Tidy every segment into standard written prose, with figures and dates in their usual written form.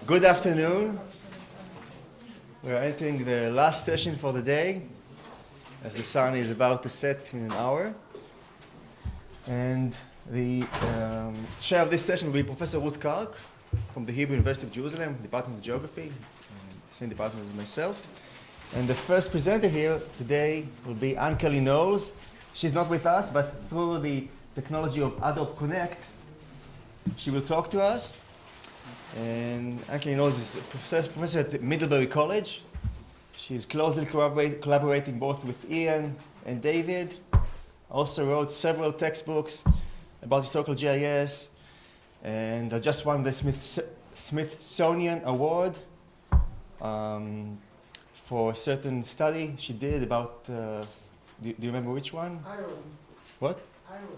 Good afternoon. We're entering the last session for the day, as the sun is about to set in an hour. And the chair of this session will be Professor Ruth Kark from the Hebrew University of Jerusalem, Department of Geography, same department as myself. And the first presenter here today will be Anne-Kelly Knowles. She's not with us, but through the technology of Adobe Connect, she will talk to us. And Anne-Kelly Knowles is a professor at Middlebury College. She's closely collaborating both with Ian and David. Also wrote several textbooks about historical GIS, and just won the Smithsonian Award for a certain study she did about, do you remember which one? Ireland. What? Ireland,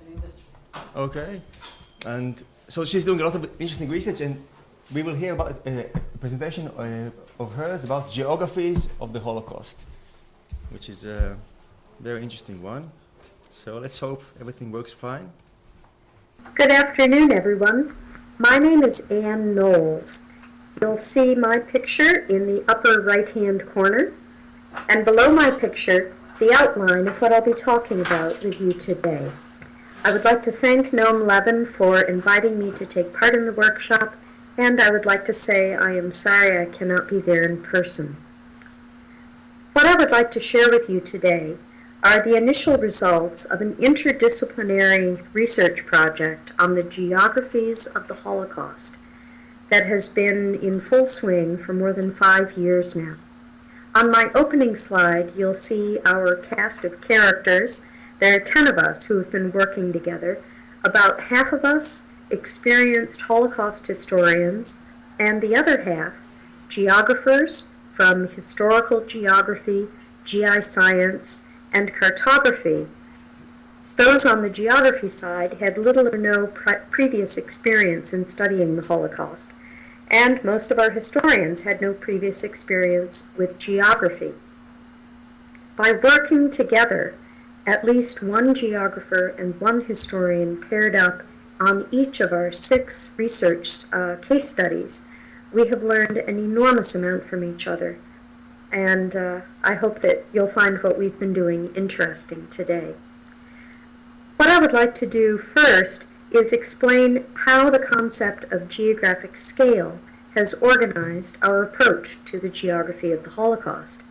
an industry. Okay. And so she's doing a lot of interesting research, and we will hear about a presentation of hers about geographies of the Holocaust, which is a very interesting one. So let's hope everything works fine. Good afternoon, everyone. My name is Anne Knowles. You'll see my picture in the upper right-hand corner, and below my picture, the outline of what I'll be talking about with you today. I would like to thank Noam Levin for inviting me to take part in the workshop, and I would like to say I am sorry I cannot be there in person. What I would like to share with you today are the initial results of an interdisciplinary research project on the geographies of the Holocaust that has been in full swing for more than 5 years now. On my opening slide, you'll see our cast of characters. There are 10 of us who have been working together. About half of us experienced Holocaust historians, and the other half, geographers from historical geography, GI science, and cartography. Those on the geography side had little or no previous experience in studying the Holocaust, and most of our historians had no previous experience with geography. By working together, at least one geographer and one historian paired up on each of our 6 research case studies, we have learned an enormous amount from each other. And I hope that you'll find what we've been doing interesting today. What I would like to do first is explain how the concept of geographic scale has organized our approach to the geography of the Holocaust.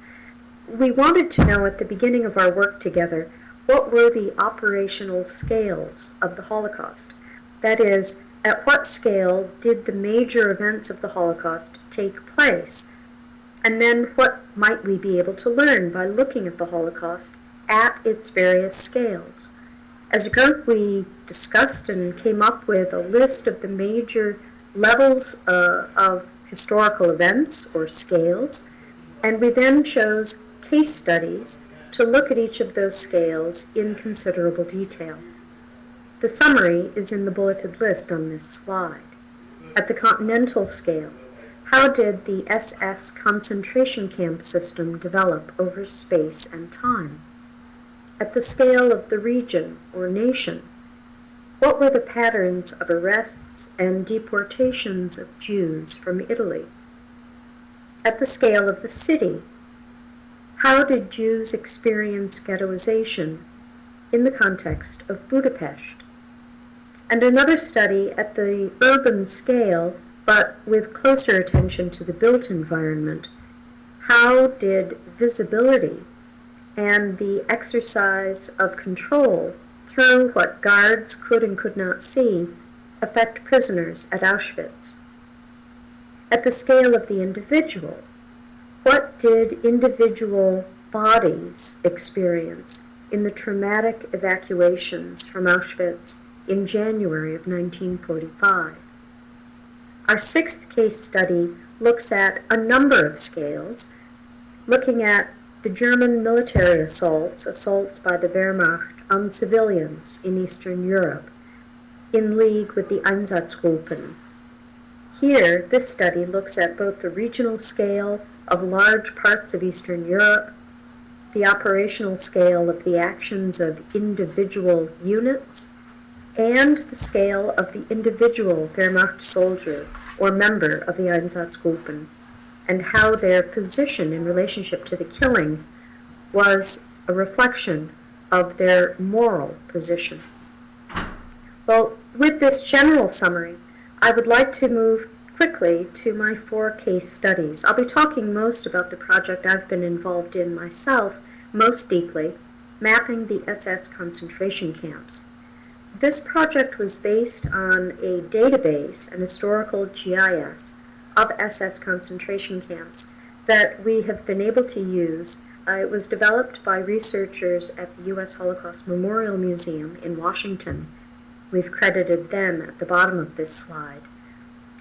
We wanted to know at the beginning of our work together what were the operational scales of the Holocaust. That is, at what scale did the major events of the Holocaust take place? And then what might we be able to learn by looking at the Holocaust at its various scales? As a group, we discussed and came up with a list of the major levels of historical events or scales, and we then chose case studies to look at each of those scales in considerable detail. The summary is in the bulleted list on this slide. At the continental scale, how did the SS concentration camp system develop over space and time? At the scale of the region or nation, what were the patterns of arrests and deportations of Jews from Italy? At the scale of the city, how did Jews experience ghettoization in the context of Budapest? And another study at the urban scale, but with closer attention to the built environment. How did visibility and the exercise of control through what guards could and could not see affect prisoners at Auschwitz? At the scale of the individual, what did individual bodies experience in the traumatic evacuations from Auschwitz in January of 1945? Our 6th case study looks at a number of scales, looking at the German military assaults by the Wehrmacht on civilians in Eastern Europe, in league with the Einsatzgruppen. Here, this study looks at both the regional scale of large parts of Eastern Europe, the operational scale of the actions of individual units, and the scale of the individual Wehrmacht soldier or member of the Einsatzgruppen, and how their position in relationship to the killing was a reflection of their moral position. Well, with this general summary, I would like to move quickly to my 4 case studies. I'll be talking most about the project I've been involved in myself most deeply, mapping the SS concentration camps. This project was based on a database, an historical GIS, of SS concentration camps that we have been able to use. It was developed by researchers at the U.S. Holocaust Memorial Museum in Washington. We've credited them at the bottom of this slide.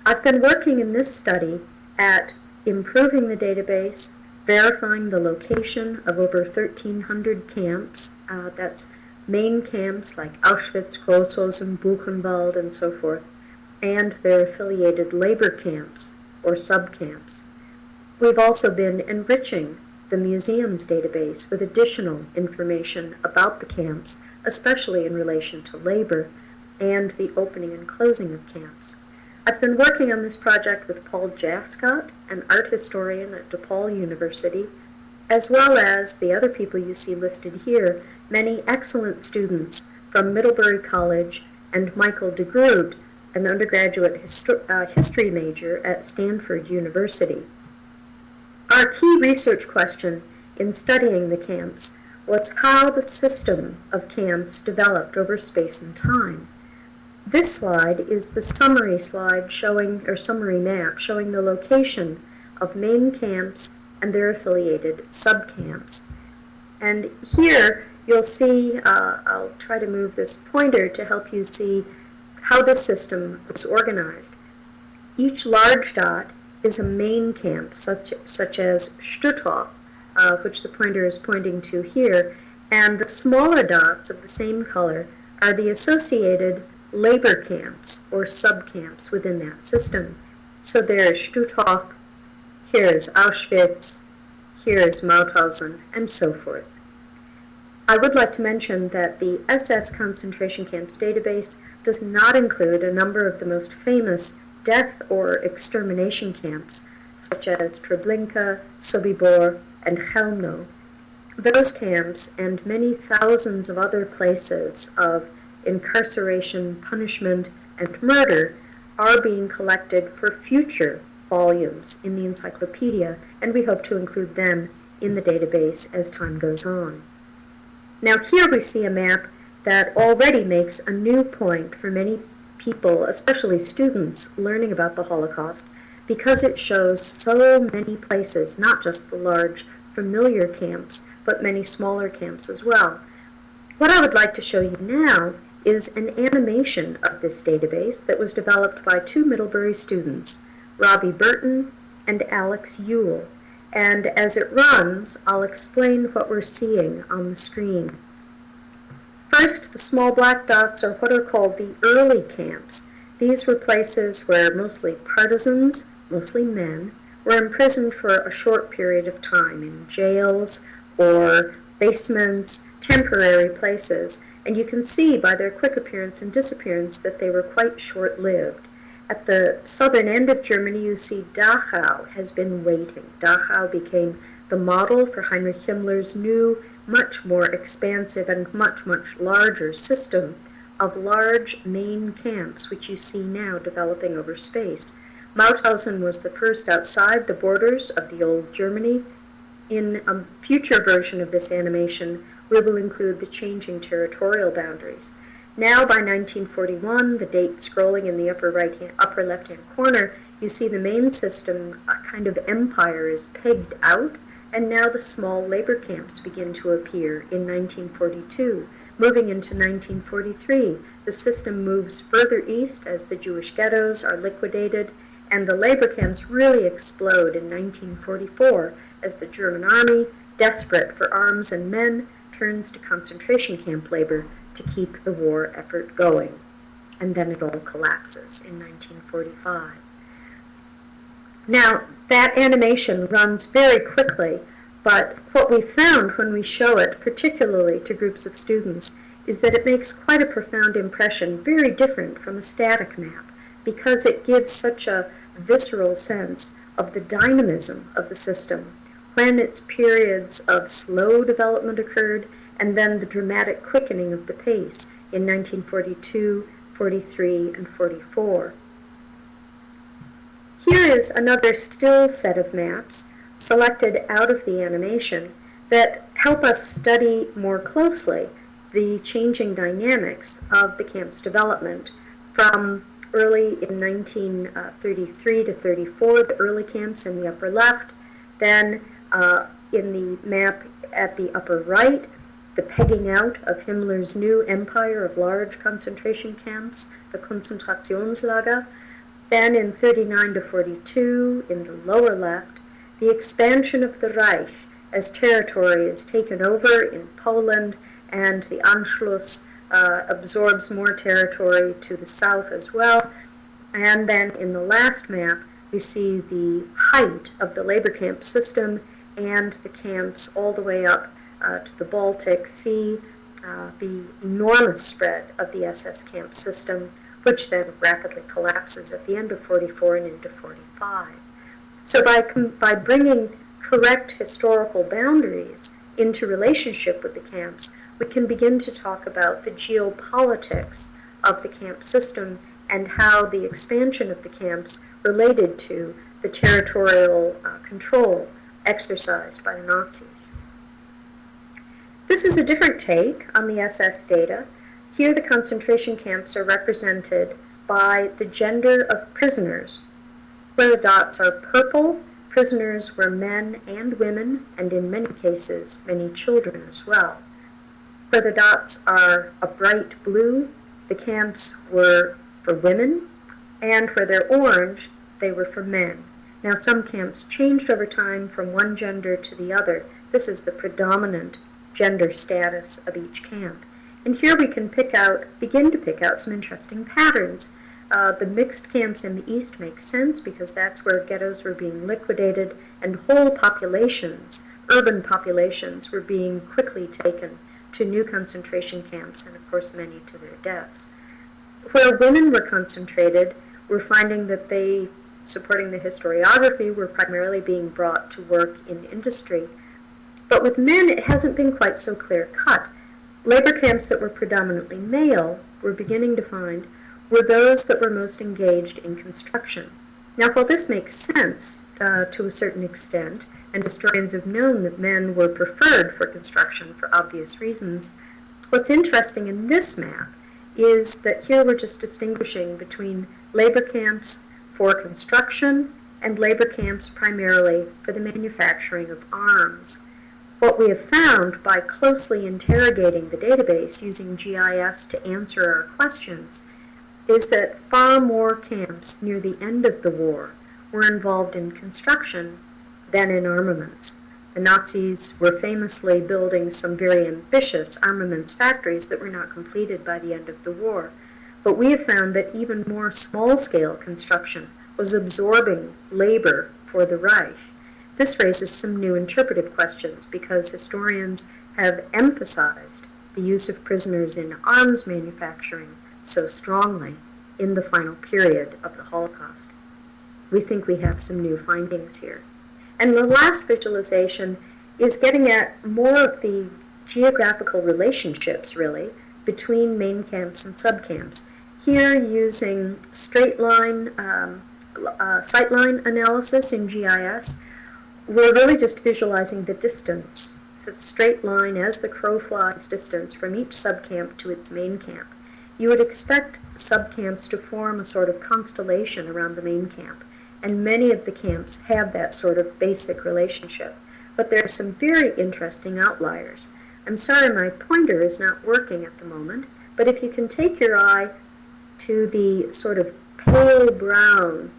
I've been working in this study at improving the database, verifying the location of over 1,300 camps. That's main camps like Auschwitz, Großhausen, Buchenwald, and so forth, and their affiliated labor camps or subcamps. We've also been enriching the museum's database with additional information about the camps, especially in relation to labor and the opening and closing of camps. I've been working on this project with Paul Jascott, an art historian at DePaul University, as well as the other people you see listed here, many excellent students from Middlebury College, and Michael DeGroot, an undergraduate history major at Stanford University. Our key research question in studying the camps was how the system of camps developed over space and time. This slide is the summary slide summary map showing the location of main camps and their affiliated subcamps. And here you'll see, I'll try to move this pointer to help you see how this system was organized. Each large dot is a main camp, such as Stutthof, which the pointer is pointing to here, and the smaller dots of the same color are the associated labor camps or subcamps within that system. So there's Stutthof, here's Auschwitz, here's Mauthausen, and so forth. I would like to mention that the SS concentration camps database does not include a number of the most famous death or extermination camps, such as Treblinka, Sobibor, and Chelmno. Those camps and many thousands of other places of incarceration, punishment, and murder are being collected for future volumes in the encyclopedia, and we hope to include them in the database as time goes on. Now here we see a map that already makes a new point for many people, especially students, learning about the Holocaust, because it shows so many places, not just the large familiar camps, but many smaller camps as well. What I would like to show you now is an animation of this database that was developed by 2 Middlebury students, Robbie Burton and Alex Yule. And as it runs, I'll explain what we're seeing on the screen. First, the small black dots are what are called the early camps. These were places where mostly partisans, mostly men, were imprisoned for a short period of time in jails or basements, temporary places, and you can see by their quick appearance and disappearance that they were quite short-lived. At the southern end of Germany, you see Dachau has been waiting. Dachau became the model for Heinrich Himmler's new, much more expansive and much, much larger system of large main camps, which you see now developing over space. Mauthausen was the first outside the borders of the old Germany. In a future version of this animation, we will include the changing territorial boundaries. Now, by 1941, the date scrolling in the upper left-hand corner, you see the main system, a kind of empire, is pegged out, and now the small labor camps begin to appear in 1942. Moving into 1943, the system moves further east as the Jewish ghettos are liquidated, and the labor camps really explode in 1944 as the German army, desperate for arms and men, turns to concentration camp labor to keep the war effort going. And then it all collapses in 1945. Now, that animation runs very quickly, but what we found when we show it, particularly to groups of students, is that it makes quite a profound impression, very different from a static map, because it gives such a visceral sense of the dynamism of the system, when its periods of slow development occurred, and then the dramatic quickening of the pace in 1942, 43, and 44. Here is another still set of maps selected out of the animation that help us study more closely the changing dynamics of the camp's development from early in 1933 to 34, the early camps in the upper left, then in the map at the upper right, the pegging out of Himmler's new empire of large concentration camps, the Konzentrationslager. Then in 39 to 42, in the lower left, the expansion of the Reich as territory is taken over in Poland, and the Anschluss absorbs more territory to the south as well. And then in the last map, we see the height of the labor camp system and the camps all the way up to the Baltic Sea, the enormous spread of the SS camp system, which then rapidly collapses at the end of 44 and into 45. So by bringing correct historical boundaries into relationship with the camps, we can begin to talk about the geopolitics of the camp system and how the expansion of the camps related to the territorial control exercised by the Nazis. This is a different take on the SS data. Here the concentration camps are represented by the gender of prisoners. Where the dots are purple, prisoners were men and women, and in many cases, many children as well. Where the dots are a bright blue, the camps were for women, and where they're orange, they were for men. Now some camps changed over time from one gender to the other. This is the predominant gender status of each camp. And here we can begin to pick out some interesting patterns. The mixed camps in the east make sense because that's where ghettos were being liquidated and whole populations, urban populations, were being quickly taken to new concentration camps, and of course many to their deaths. Where women were concentrated, we're finding that they, supporting the historiography, were primarily being brought to work in industry. But with men, it hasn't been quite so clear-cut. Labor camps that were predominantly male, we're beginning to find, were those that were most engaged in construction. Now, while this makes sense to a certain extent, and historians have known that men were preferred for construction for obvious reasons, what's interesting in this map is that here we're just distinguishing between labor camps for construction and labor camps primarily for the manufacturing of arms. What we have found by closely interrogating the database using GIS to answer our questions is that far more camps near the end of the war were involved in construction than in armaments. The Nazis were famously building some very ambitious armaments factories that were not completed by the end of the war. But we have found that even more small-scale construction was absorbing labor for the Reich. This raises some new interpretive questions because historians have emphasized the use of prisoners in arms manufacturing so strongly in the final period of the Holocaust. We think we have some new findings here. And the last visualization is getting at more of the geographical relationships, really, between main camps and subcamps. Here, using straight-line, sightline analysis in GIS, we're really just visualizing the distance. So the straight line as the crow flies distance from each subcamp to its main camp. You would expect subcamps to form a sort of constellation around the main camp, and many of the camps have that sort of basic relationship. But there are some very interesting outliers. I'm sorry my pointer is not working at the moment, but if you can take your eye to the sort of pale brown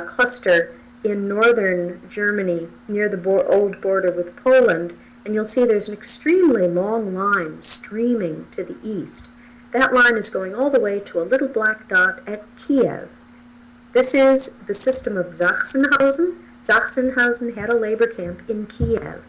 cluster in northern Germany near the old border with Poland, and you'll see there's an extremely long line streaming to the east. That line is going all the way to a little black dot at Kiev. This is the system of Sachsenhausen. Sachsenhausen had a labor camp in Kiev.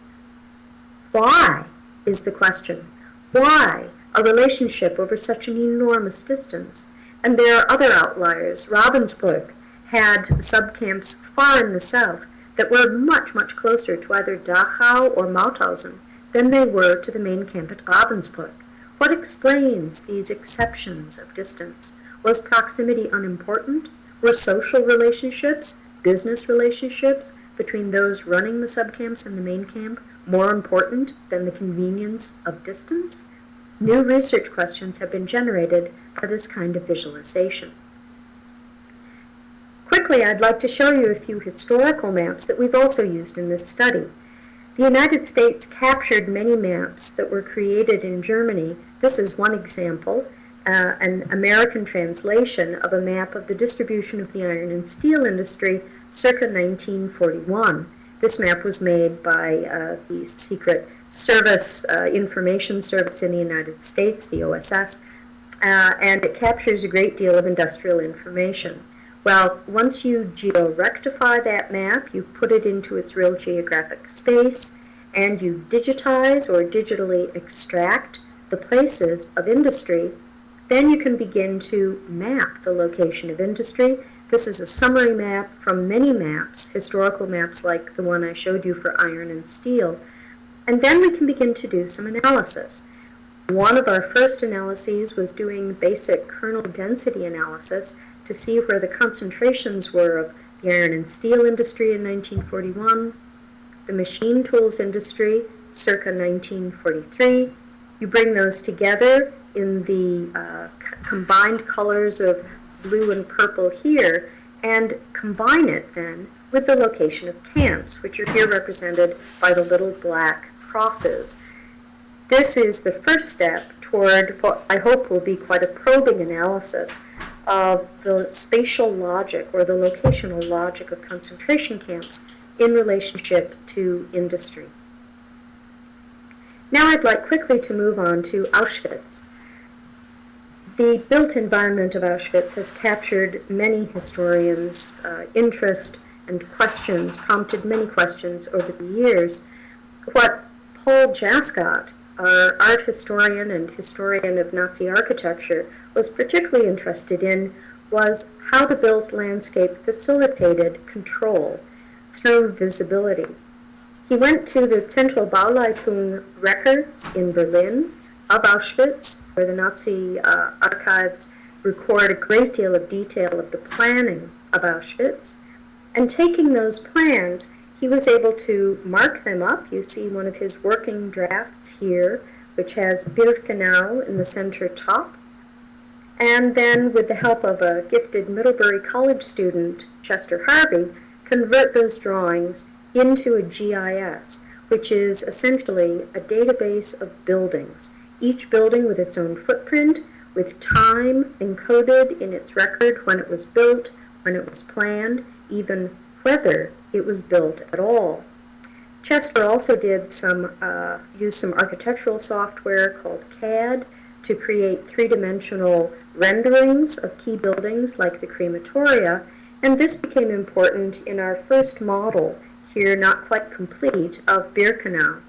Why is the question? Why a relationship over such an enormous distance. And there are other outliers. Ravensbrück had subcamps far in the south that were much, much closer to either Dachau or Mauthausen than they were to the main camp at Ravensbrück. What explains these exceptions of distance? Was proximity unimportant? Were social relationships, business relationships between those running the subcamps and the main camp more important than the convenience of distance? New research questions have been generated by this kind of visualization. Quickly, I'd like to show you a few historical maps that we've also used in this study. The United States captured many maps that were created in Germany. This is one example, an American translation of a map of the distribution of the iron and steel industry circa 1941. This map was made by the Secret Service Information Service in the United States, the OSS, and it captures a great deal of industrial information. Well, once you geo-rectify that map, you put it into its real geographic space, and you digitize or digitally extract the places of industry, then you can begin to map the location of industry. This is a summary map from many maps, historical maps like the one I showed you for iron and steel, and then we can begin to do some analysis. One of our first analyses was doing basic kernel density analysis to see where the concentrations were of the iron and steel industry in 1941, the machine tools industry circa 1943. You bring those together in the combined colors of blue and purple here, and combine it then with the location of camps, which are here represented by the little black crosses. This is the first step toward what I hope will be quite a probing analysis of the spatial logic or the locational logic of concentration camps in relationship to industry. Now I'd like quickly to move on to Auschwitz. The built environment of Auschwitz has captured many historians' interest and questions, prompted many questions over the years. What Paul Jascott, our art historian and historian of Nazi architecture, was particularly interested in was how the built landscape facilitated control through visibility. He went to the Central Bauleitung records in Berlin of Auschwitz, where the Nazi archives record a great deal of detail of the planning of Auschwitz, and taking those plans, he was able to mark them up. You see one of his working drafts here, which has Birkenau in the center top. And then, with the help of a gifted Middlebury College student, Chester Harvey, convert those drawings into a GIS, which is essentially a database of buildings, each building with its own footprint, with time encoded in its record when it was built, when it was planned, even whether it was built at all. Chester also did use some architectural software called CAD to create three-dimensional renderings of key buildings like the crematoria, and this became important in our first model, here not quite complete, of Birkenau.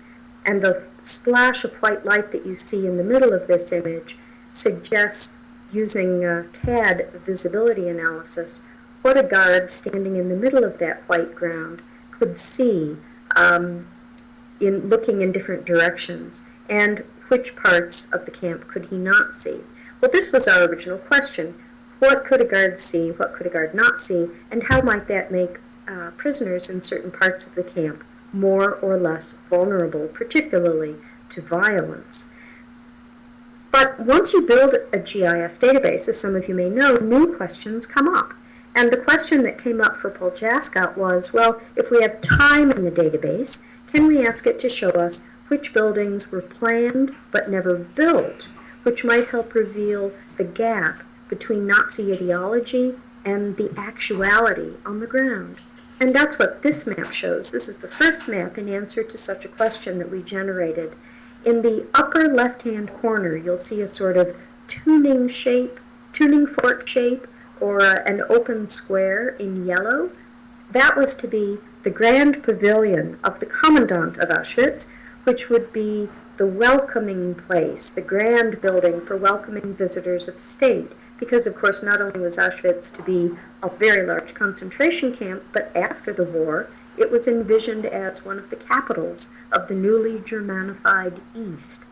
And the splash of white light that you see in the middle of this image suggests, using CAD visibility analysis, what a guard standing in the middle of that white ground could see in looking in different directions, and which parts of the camp could he not see. Well, this was our original question. What could a guard see, what could a guard not see, and how might that make prisoners in certain parts of the camp more or less vulnerable, particularly to violence? But once you build a GIS database, as some of you may know, new questions come up. And the question that came up for Paul Jascott was, well, if we have time in the database, can we ask it to show us which buildings were planned but never built, which might help reveal the gap between Nazi ideology and the actuality on the ground? And that's what this map shows. This is the first map in answer to such a question that we generated. In the upper left-hand corner, you'll see a sort of tuning fork shape, or an open square in yellow. That was to be the grand pavilion of the commandant of Auschwitz, which would be the welcoming place, the grand building for welcoming visitors of state. Because, of course, not only was Auschwitz to be a very large concentration camp, but after the war, it was envisioned as one of the capitals of the newly Germanified East.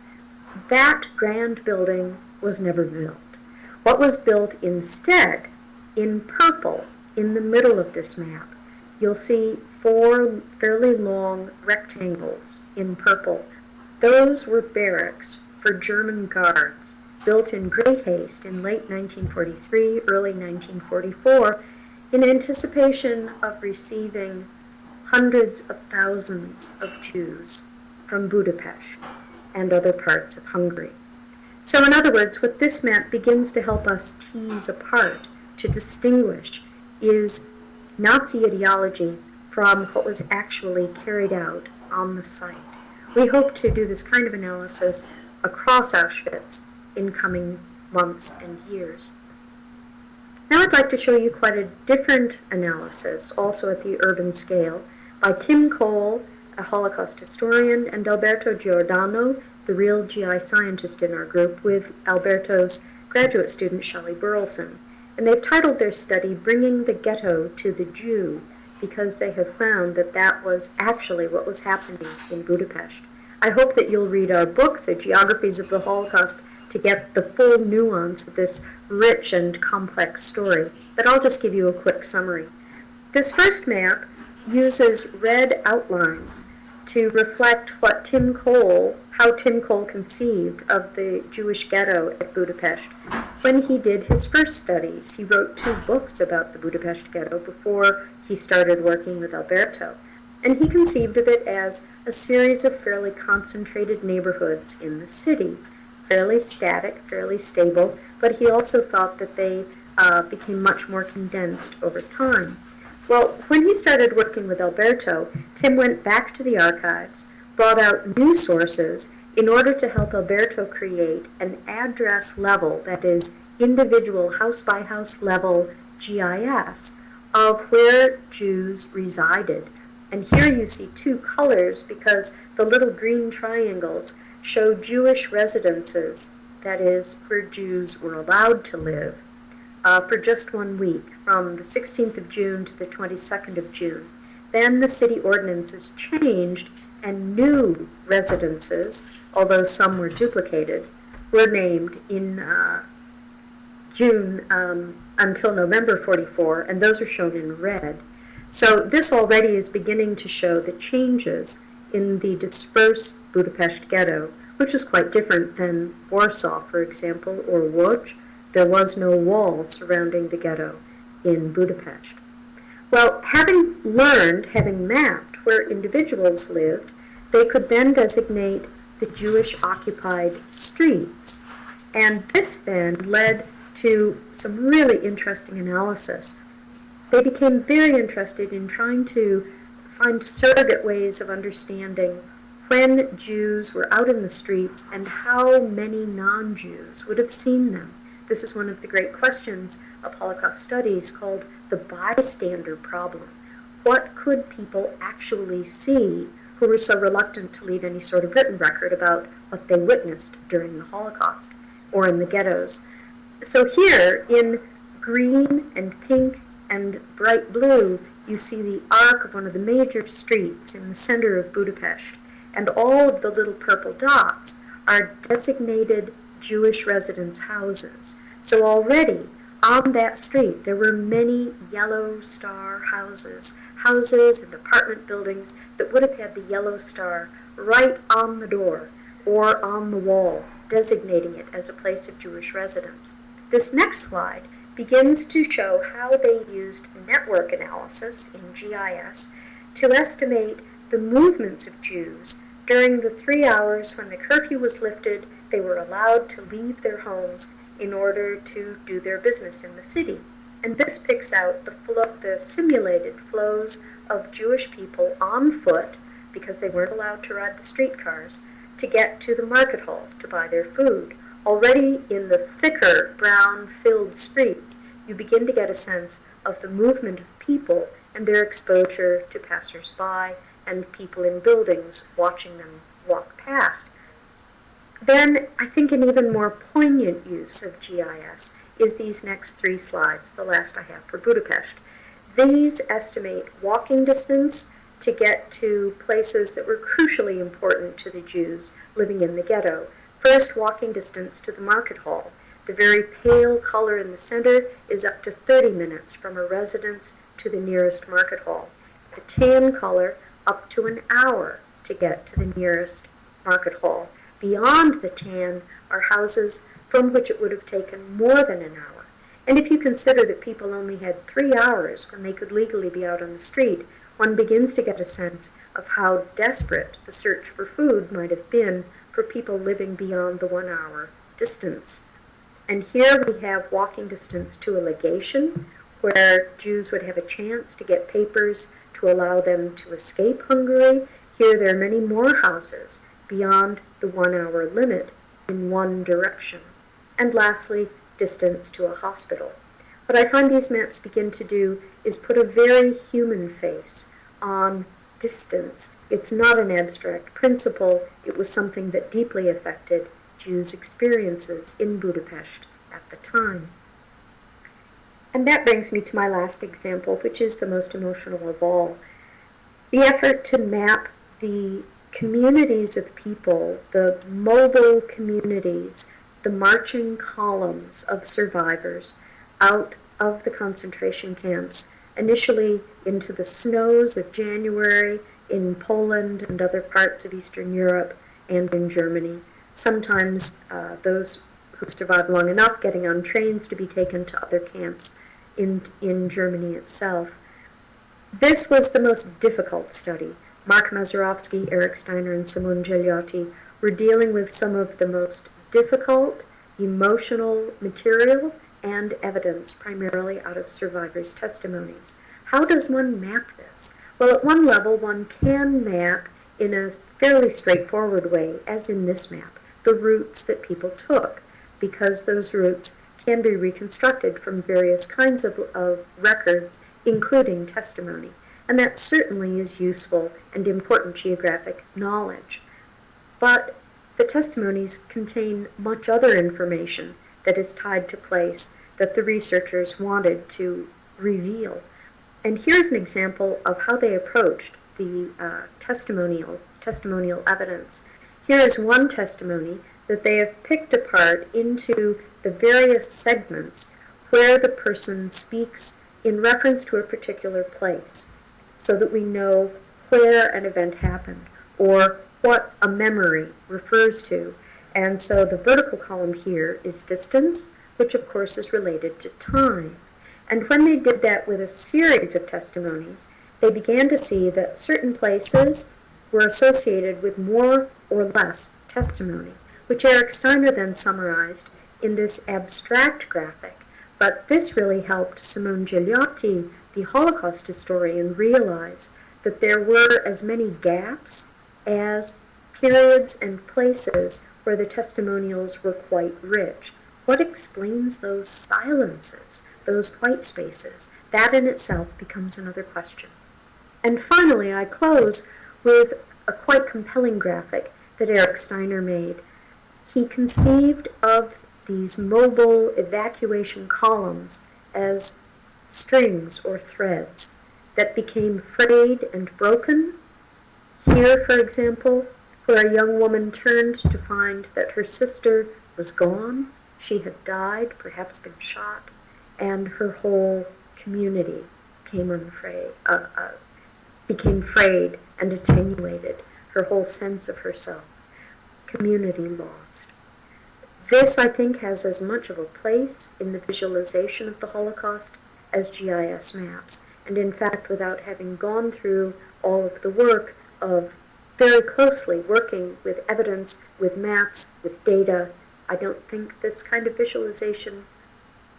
That grand building was never built. What was built instead, in purple, in the middle of this map, you'll see 4 fairly long rectangles in purple. Those were barracks for German guards, built in great haste in late 1943, early 1944, in anticipation of receiving hundreds of thousands of Jews from Budapest and other parts of Hungary. So in other words, what this map begins to help us tease apart, to distinguish, is Nazi ideology from what was actually carried out on the site. We hope to do this kind of analysis across Auschwitz in coming months and years. Now I'd like to show you quite a different analysis, also at the urban scale, by Tim Cole, a Holocaust historian, and Alberto Giordano, the real GI scientist in our group, with Alberto's graduate student Shelley Burleson. And they've titled their study, Bringing the Ghetto to the Jew, because they have found that that was actually what was happening in Budapest. I hope that you'll read our book, The Geographies of the Holocaust, to get the full nuance of this rich and complex story, but I'll just give you a quick summary. This first map uses red outlines to reflect how Tim Cole conceived of the Jewish ghetto at Budapest. When he did his first studies, he wrote 2 books about the Budapest ghetto before he started working with Alberto, and he conceived of it as a series of fairly concentrated neighborhoods in the city, fairly static, fairly stable, but he also thought that they became much more condensed over time. Well, when he started working with Alberto, Tim went back to the archives, brought out new sources in order to help Alberto create an address level, that is, individual house-by-house level GIS of where Jews resided. And here you see 2 colors because the little green triangles show Jewish residences, that is, where Jews were allowed to live, for just 1 week, from the 16th of June to the 22nd of June. Then the city ordinances changed, and new residences, although some were duplicated, were named in June until November 44, and those are shown in red. So this already is beginning to show the changes in the dispersed Budapest ghetto, which is quite different than Warsaw, for example, or Łódź. There was no wall surrounding the ghetto in Budapest. Well, having mapped where individuals lived, they could then designate the Jewish-occupied streets. And this then led to some really interesting analysis. They became very interested in trying to find surrogate ways of understanding when Jews were out in the streets and how many non-Jews would have seen them. This is one of the great questions of Holocaust studies called the bystander problem. What could people actually see who were so reluctant to leave any sort of written record about what they witnessed during the Holocaust or in the ghettos? So here, in green and pink and bright blue, you see the arc of one of the major streets in the center of Budapest, and all of the little purple dots are designated Jewish residence houses. So already on that street there were many yellow star houses and apartment buildings that would have had the yellow star right on the door or on the wall, designating it as a place of Jewish residence. This next slide begins to show how they used network analysis in GIS to estimate the movements of Jews during the 3 hours when the curfew was lifted. They were allowed to leave their homes in order to do their business in the city. And this picks out the simulated flows of Jewish people on foot, because they weren't allowed to ride the streetcars, to get to the market halls to buy their food. Already in the thicker brown-filled streets, you begin to get a sense of the movement of people and their exposure to passers-by and people in buildings watching them walk past. Then I think an even more poignant use of GIS is these next 3 slides, the last I have for Budapest. These estimate walking distance to get to places that were crucially important to the Jews living in the ghetto. First, walking distance to the market hall. The very pale color in the center is up to 30 minutes from a residence to the nearest market hall. The tan color up to an hour to get to the nearest market hall. Beyond the tan are houses from which it would have taken more than an hour. And if you consider that people only had 3 hours when they could legally be out on the street, one begins to get a sense of how desperate the search for food might have been for people living beyond the 1 hour distance. And here we have walking distance to a legation, where Jews would have a chance to get papers to allow them to escape Hungary. Here there are many more houses beyond the 1 hour limit in one direction. And lastly, distance to a hospital. What I find these maps begin to do is put a very human face on distance. It's not an abstract principle, it was something that deeply affected Jews' experiences in Budapest at the time. And that brings me to my last example, which is the most emotional of all. The effort to map the communities of people, the mobile communities, the marching columns of survivors out of the concentration camps, initially into the snows of January in Poland and other parts of Eastern Europe and in Germany. Sometimes those who survived long enough getting on trains to be taken to other camps in Germany itself. This was the most difficult study. Mark Mazerovsky, Eric Steiner, and Simone Gigliotti were dealing with some of the most difficult, emotional material and evidence, primarily out of survivors' testimonies. How does one map this? Well, at one level, one can map in a fairly straightforward way, as in this map, the routes that people took, because those routes can be reconstructed from various kinds of records, including testimony. And that certainly is useful and important geographic knowledge. But the testimonies contain much other information that is tied to place that the researchers wanted to reveal. And here's an example of how they approached the testimonial evidence. Here is one testimony that they have picked apart into the various segments where the person speaks in reference to a particular place, so that we know where an event happened or what a memory refers to. And so the vertical column here is distance, which of course is related to time. And when they did that with a series of testimonies, they began to see that certain places were associated with more or less testimony, which Eric Steiner then summarized in this abstract graphic. But this really helped Simone Gigliotti, the Holocaust historian, realize that there were as many gaps as periods and places where the testimonials were quite rich. What explains those silences, those white spaces? That in itself becomes another question. And finally, I close with a quite compelling graphic that Eric Steiner made. He conceived of these mobile evacuation columns as strings or threads that became frayed and broken. Here, for example, where a young woman turned to find that her sister was gone, she had died, perhaps been shot, and her whole community became frayed and attenuated, her whole sense of herself, community lost. This, I think, has as much of a place in the visualization of the Holocaust as GIS maps. And in fact, without having gone through all of the work of very closely working with evidence, with maps, with data, I don't think this kind of visualization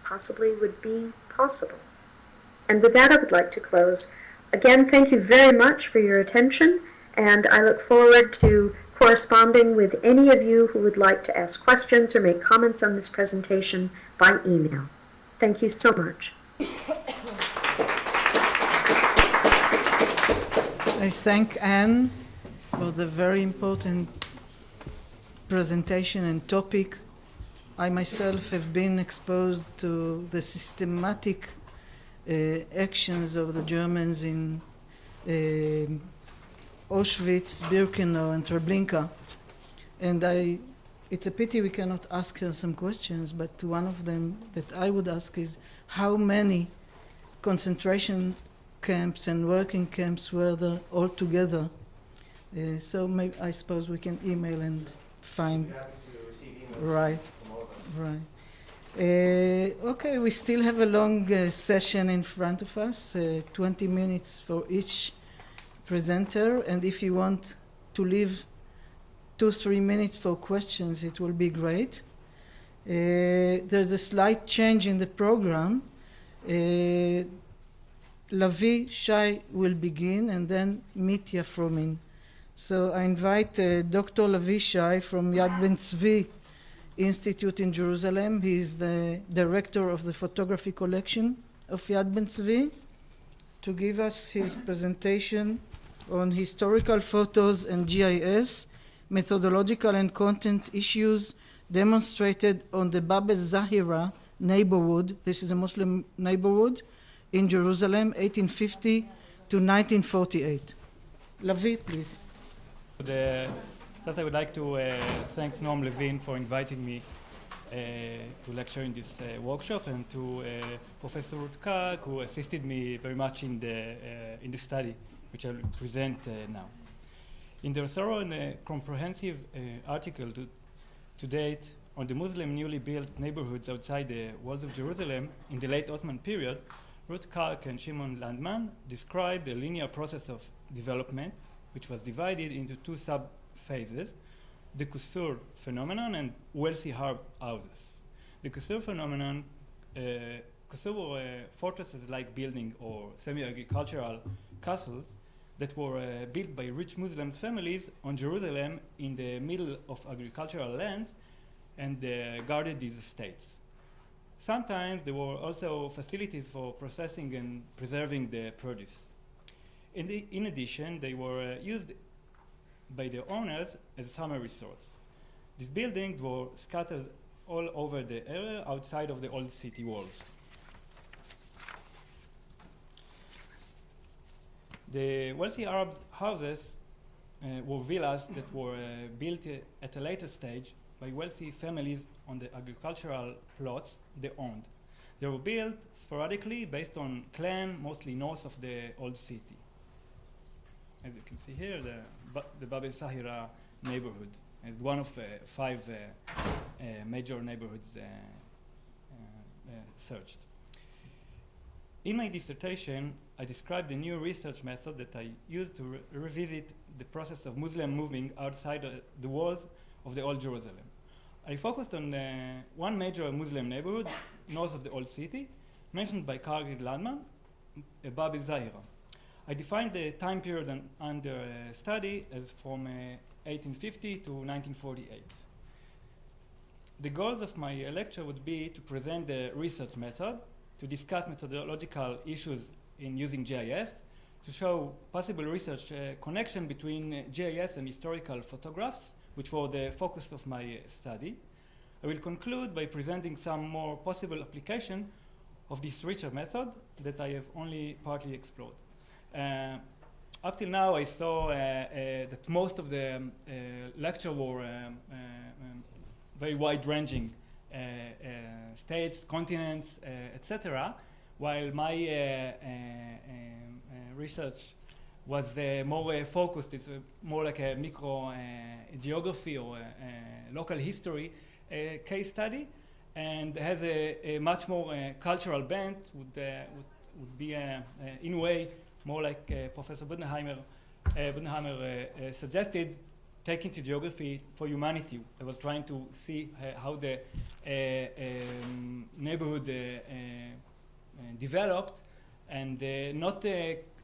possibly would be possible. And with that, I would like to close. Again, thank you very much for your attention, and I look forward to corresponding with any of you who would like to ask questions or make comments on this presentation by email. Thank you so much. I thank Anne for the very important presentation and topic. I myself have been exposed to the systematic actions of the Germans in Auschwitz, Birkenau, and Treblinka. And it's a pity we cannot ask her some questions, but one of them that I would ask is how many concentration camps and working camps were there all together? So maybe, I suppose we can email and find. Right. Okay, we still have a long session in front of us, 20 minutes for each presenter, and if you want to leave 2-3 minutes for questions, it will be great. There's a slight change in the program. Lavi Shai will begin, and then Mitia Frumin. So I invite Dr. Lavi Shai from Yad Ben Zvi Institute in Jerusalem. He is the director of the photography collection of Yad Ben Zvi, to give us his presentation on historical photos and GIS, methodological and content issues demonstrated on the Bab ez-Zahira neighborhood. This is a Muslim neighborhood in Jerusalem, 1850 to 1948. Lavi, please. First, I would like to thank Noam Levin for inviting me to lecture in this workshop, and to Professor Ruth Karg, who assisted me very much in the study, which I will present now. In their thorough and comprehensive article to date on the Muslim newly built neighborhoods outside the walls of Jerusalem in the late Ottoman period, Ruth Karg and Shimon Landman described a linear process of development, which was divided into two sub-phases: the kusur phenomenon and wealthy harb houses. The kusur phenomenon, kusur were fortresses-like buildings or semi-agricultural castles that were built by rich Muslim families on Jerusalem in the middle of agricultural lands, and guarded these estates. Sometimes there were also facilities for processing and preserving the produce. In addition, they were used by the owners as summer resorts. These buildings were scattered all over the area outside of the old city walls. The wealthy Arab houses were villas that were built at a later stage by wealthy families on the agricultural plots they owned. They were built sporadically based on clan, mostly north of the old city. As you can see here, the Bab ez-Zahira neighborhood is one of 5 major neighborhoods searched. In my dissertation, I described a new research method that I used to revisit the process of Muslim moving outside the walls of the old Jerusalem. I focused on one major Muslim neighborhood north of the old city, mentioned by Karg and Landman, Bab ez-Zahira. I defined the time period under study as from 1850 to 1948. The goals of my lecture would be to present the research method, to discuss methodological issues in using GIS, to show possible research connection between GIS and historical photographs, which were the focus of my study. I will conclude by presenting some more possible application of this research method that I have only partly explored. Up till now, I saw that most of the lecture were very wide-ranging states, continents, etc., while my research was more focused. It's more like a micro geography or local history case study, and has a much more cultural bent, would be in a way more like Professor Budenheimer suggested, taking to geography for humanity. I was trying to see how the neighborhood developed, and not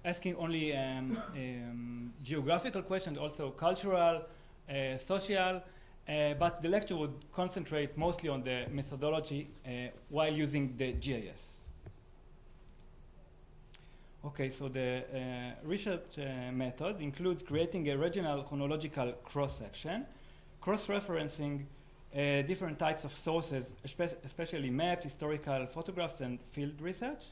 asking only geographical questions, also cultural, social, but the lecture would concentrate mostly on the methodology while using the GIS. Okay, so the research method includes creating a regional chronological cross-section cross-referencing different types of sources, especially maps, historical photographs, and field research.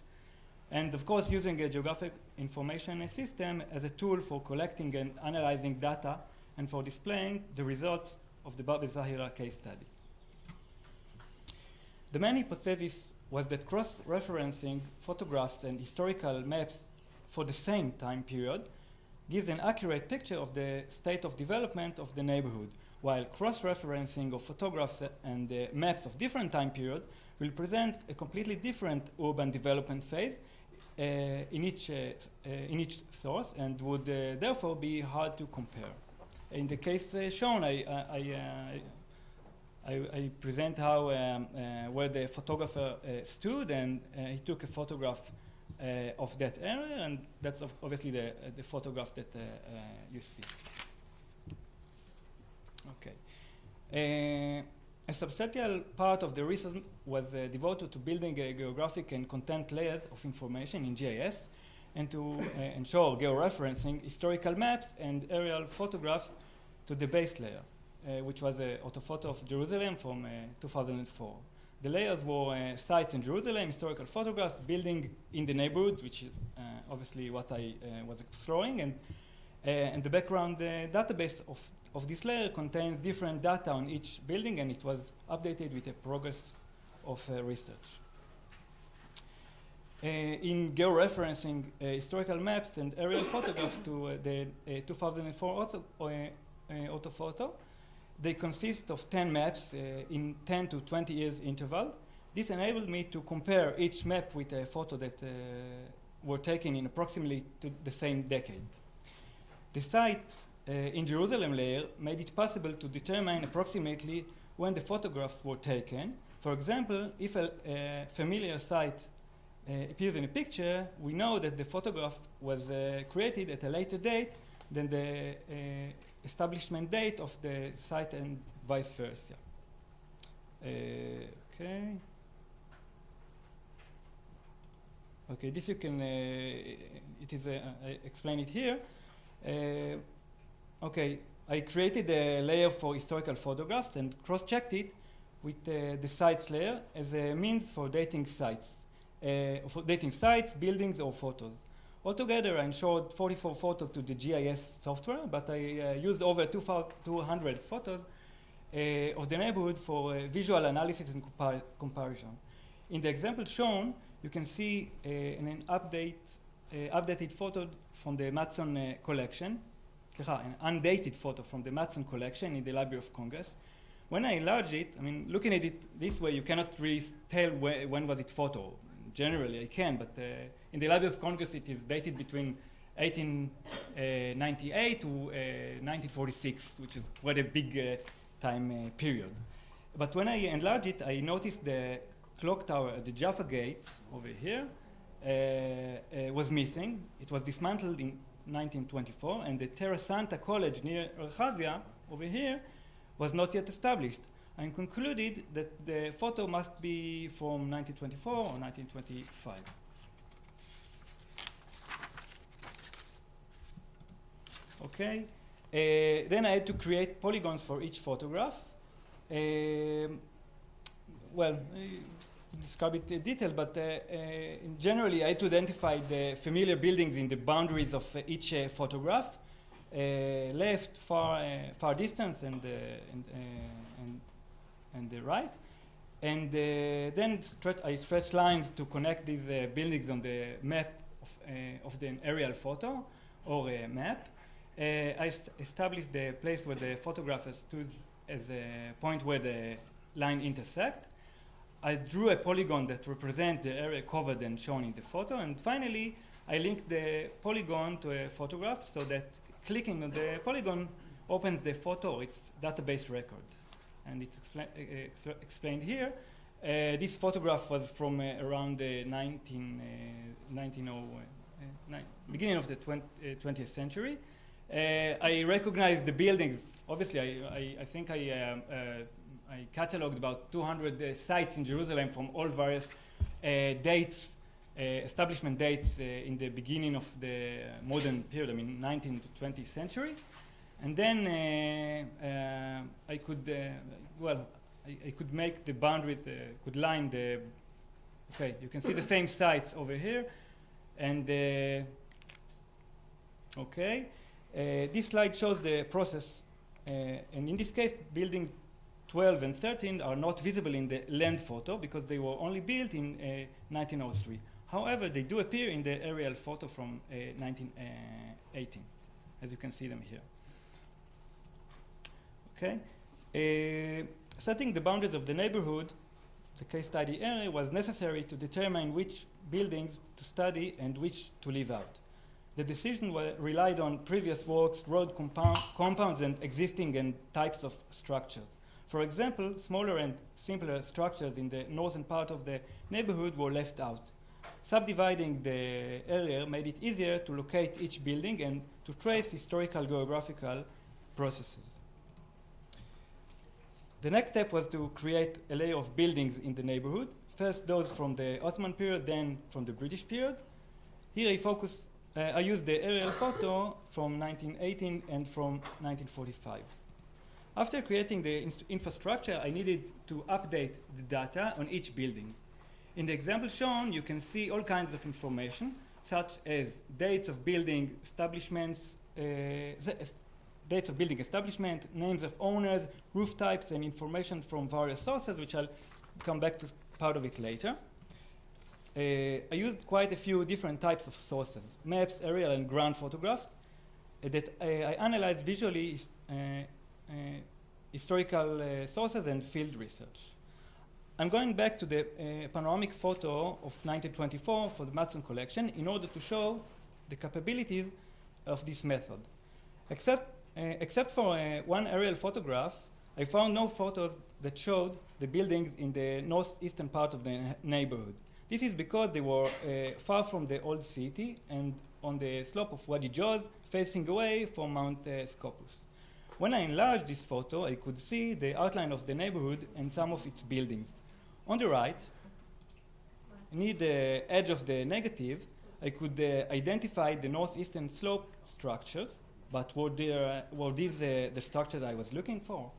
And of course, using a geographic information system as a tool for collecting and analyzing data and for displaying the results of the ez-Zahira case study. The main hypothesis was that cross-referencing photographs and historical maps for the same time period gives an accurate picture of the state of development of the neighborhood, while cross-referencing of photographs and maps of different time periods will present a completely different urban development phase in each source and would therefore be hard to compare. In the case shown, I present how where the photographer stood, and he took a photograph of that area, and that's obviously the photograph that you see. Okay. A substantial part of the research was devoted to building geographic and content layers of information in GIS and to ensure georeferencing historical maps and aerial photographs to the base layer, which was an orthophoto of Jerusalem from 2004. The layers were sites in Jerusalem, historical photographs, building in the neighborhood, which is obviously what I was exploring, and the background database of this layer contains different data on each building, and it was updated with the progress of research. In georeferencing historical maps and aerial photographs to the 2004 orthophoto, they consist of 10 maps in 10 to 20 years interval. This enabled me to compare each map with a photo that were taken in approximately the same decade. The sites in Jerusalem layer made it possible to determine approximately when the photographs were taken. For example, if a familiar site appears in a picture, we know that the photograph was created at a later date than the establishment date of the site and vice versa. Okay, this you can, it is, I explain it here. Okay, I created a layer for historical photographs and cross-checked it with the sites layer as a means for dating sites, buildings, or photos. Altogether, I ensured 44 photos to the GIS software, but I used over 200 photos of the neighborhood for visual analysis and comparison. In the example shown, you can see an updated photo from the Matson collection, an undated photo from the Matson collection in the Library of Congress. When I enlarge it, I mean, looking at it this way, you cannot really tell when was it photo. Generally, I can, but in the Library of Congress, it is dated between 1898 to 1946, which is quite a big time period. But when I enlarge it, I noticed the clock tower at the Jaffa Gate over here was missing. It was dismantled in 1924, and the Terra Santa College near Rhavia over here was not yet established. I concluded that the photo must be from 1924 or 1925. Okay, then I had to create polygons for each photograph. Well, describe it in detail, but generally I had to identify the familiar buildings in the boundaries of each photograph, left, far distance, and the right, and then I stretch lines to connect these buildings on the map of the aerial photo or a map. I established the place where the photographer stood as a point where the line intersects. I drew a polygon that represents the area covered and shown in the photo, and finally I linked the polygon to a photograph so that clicking on the polygon opens the photo or its database record. And it's explained here. This photograph was from around the beginning of the 20th century. I recognized the buildings. Obviously, I think I cataloged about 200 sites in Jerusalem from all various dates, establishment dates in the beginning of the modern period, I mean 19th to 20th century. And then I could, I could make the boundaries, could line the, okay, you can see the same sites over here. And, okay, this slide shows the process. And in this case, building 12 and 13 are not visible in the land photo because they were only built in 1903. However, they do appear in the aerial photo from 1918, as you can see them here. Okay, setting the boundaries of the neighborhood, the case study area, was necessary to determine which buildings to study and which to leave out. The decision relied on previous works, road compounds, and existing and types of structures. For example, smaller and simpler structures in the northern part of the neighborhood were left out. Subdividing the area made it easier to locate each building and to trace historical geographical processes. The next step was to create a layer of buildings in the neighborhood, first those from the Ottoman period, then from the British period. Here I used the aerial photo from 1918 and from 1945. After creating the infrastructure, I needed to update the data on each building. In the example shown, you can see all kinds of information, such as dates of building establishments, names of owners, roof types, and information from various sources, which I'll come back to part of it later. I used quite a few different types of sources, maps, aerial, and ground photographs, that I analyzed visually historical sources and field research. I'm going back to the panoramic photo of 1924 for the Matson collection in order to show the capabilities of this method. Except for one aerial photograph, I found no photos that showed the buildings in the northeastern part of the neighborhood. This is because they were far from the old city and on the slope of Wadi Joz, facing away from Mount Scopus. When I enlarged this photo, I could see the outline of the neighborhood and some of its buildings. On the right, near the edge of the negative, I could identify the northeastern slope structures, but were these the structures I was looking for?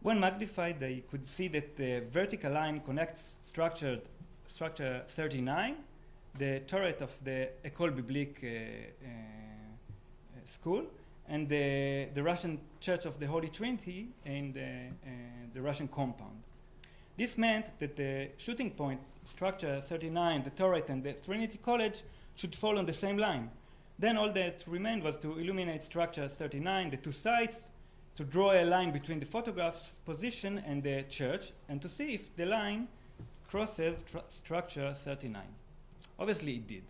When magnified, I could see that the vertical line connects structure 39, the turret of the École Biblique school, and the Russian Church of the Holy Trinity and the Russian compound. This meant that the shooting point, structure 39, the turret, and the Trinity College should fall on the same line. Then all that remained was to illuminate structure 39, the two sides, to draw a line between the photograph's position and the church, and to see if the line crosses structure 39. Obviously, it did.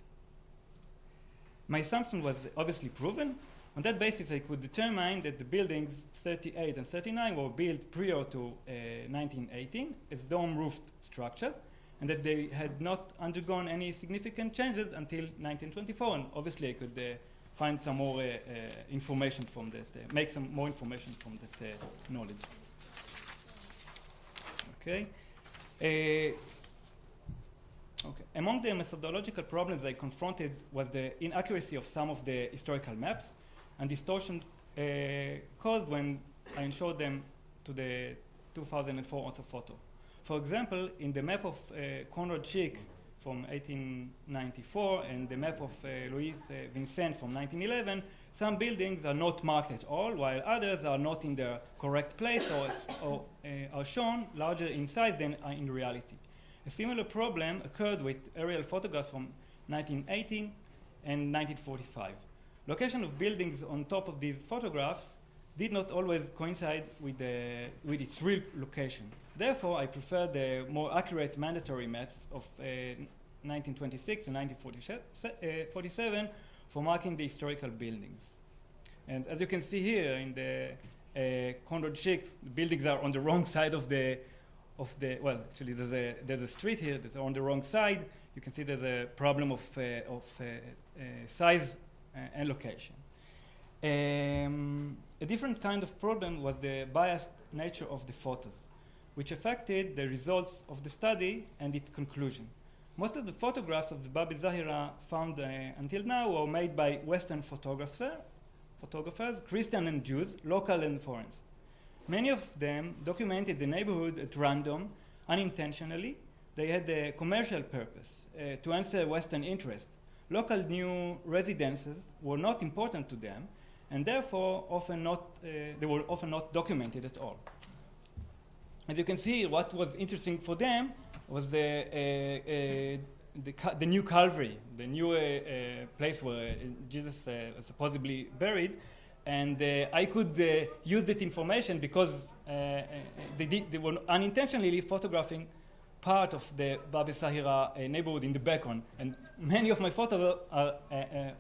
My assumption was obviously proven. On that basis, I could determine that the buildings 38 and 39 were built prior to 1918 as dome-roofed structures, and that they had not undergone any significant changes until 1924. And obviously, I could find some more information from that, make some more information from that knowledge. Okay. Okay. Among the methodological problems I confronted was the inaccuracy of some of the historical maps and distortion caused when I showed them to the 2004 orthophoto. For example, in the map of Conrad Schick from 1894 and the map of Louis Vincent from 1911, some buildings are not marked at all, while others are not in their correct place or are shown larger in size than in reality. A similar problem occurred with aerial photographs from 1918 and 1945. Location of buildings on top of these photographs did not always coincide with its real location. Therefore, I prefer the more accurate mandatory maps of 1926 and 1947 for marking the historical buildings. And as you can see here in the Conrad Schick, the buildings are on the wrong side of the well, actually there's a street here that's on the wrong side. You can see there's a problem of size and location. A different kind of problem was the biased nature of the photos, which affected the results of the study and its conclusion. Most of the photographs of the ez-Zahira found until now were made by Western photographers, photographers, Christian and Jews, local and foreign. Many of them documented the neighborhood at random, unintentionally. They had a commercial purpose to answer Western interest. Local new residences were not important to them, and therefore they were often not documented at all. As you can see, what was interesting for them was the new Calvary, the new place where Jesus was supposedly buried, and I could use that information because they were unintentionally photographing part of the Bab ez-Zahira neighborhood in the background, and many of my photos are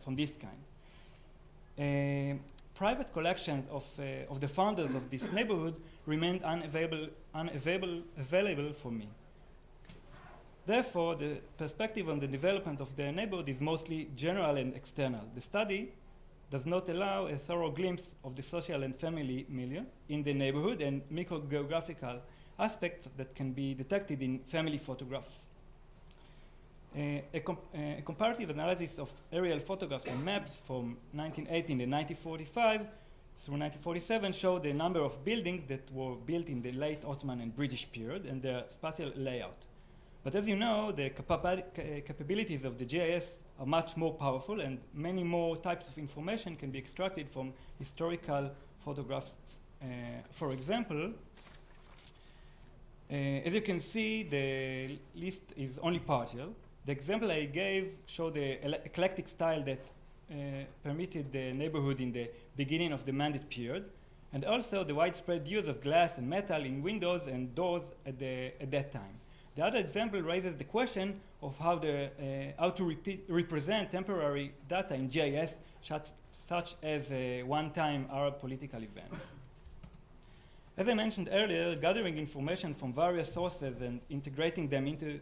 from this kind. Private collections of the founders of this neighborhood remained unavailable for me. Therefore, the perspective on the development of the neighborhood is mostly general and external. The study does not allow a thorough glimpse of the social and family milieu in the neighborhood and microgeographical aspects that can be detected in family photographs. A comparative analysis of aerial photographs and maps from 1918 and 1945 through 1947 showed the number of buildings that were built in the late Ottoman and British period and their spatial layout. But as you know, the capabilities of the GIS are much more powerful, and many more types of information can be extracted from historical photographs. For example, as you can see, the list is only partial. The example I gave showed the eclectic style that permitted the neighborhood in the beginning of the Mandate period, and also the widespread use of glass and metal in windows and doors at that time. The other example raises the question of how to represent temporary data in GIS, such as a one-time Arab political event. As I mentioned earlier, gathering information from various sources and integrating them into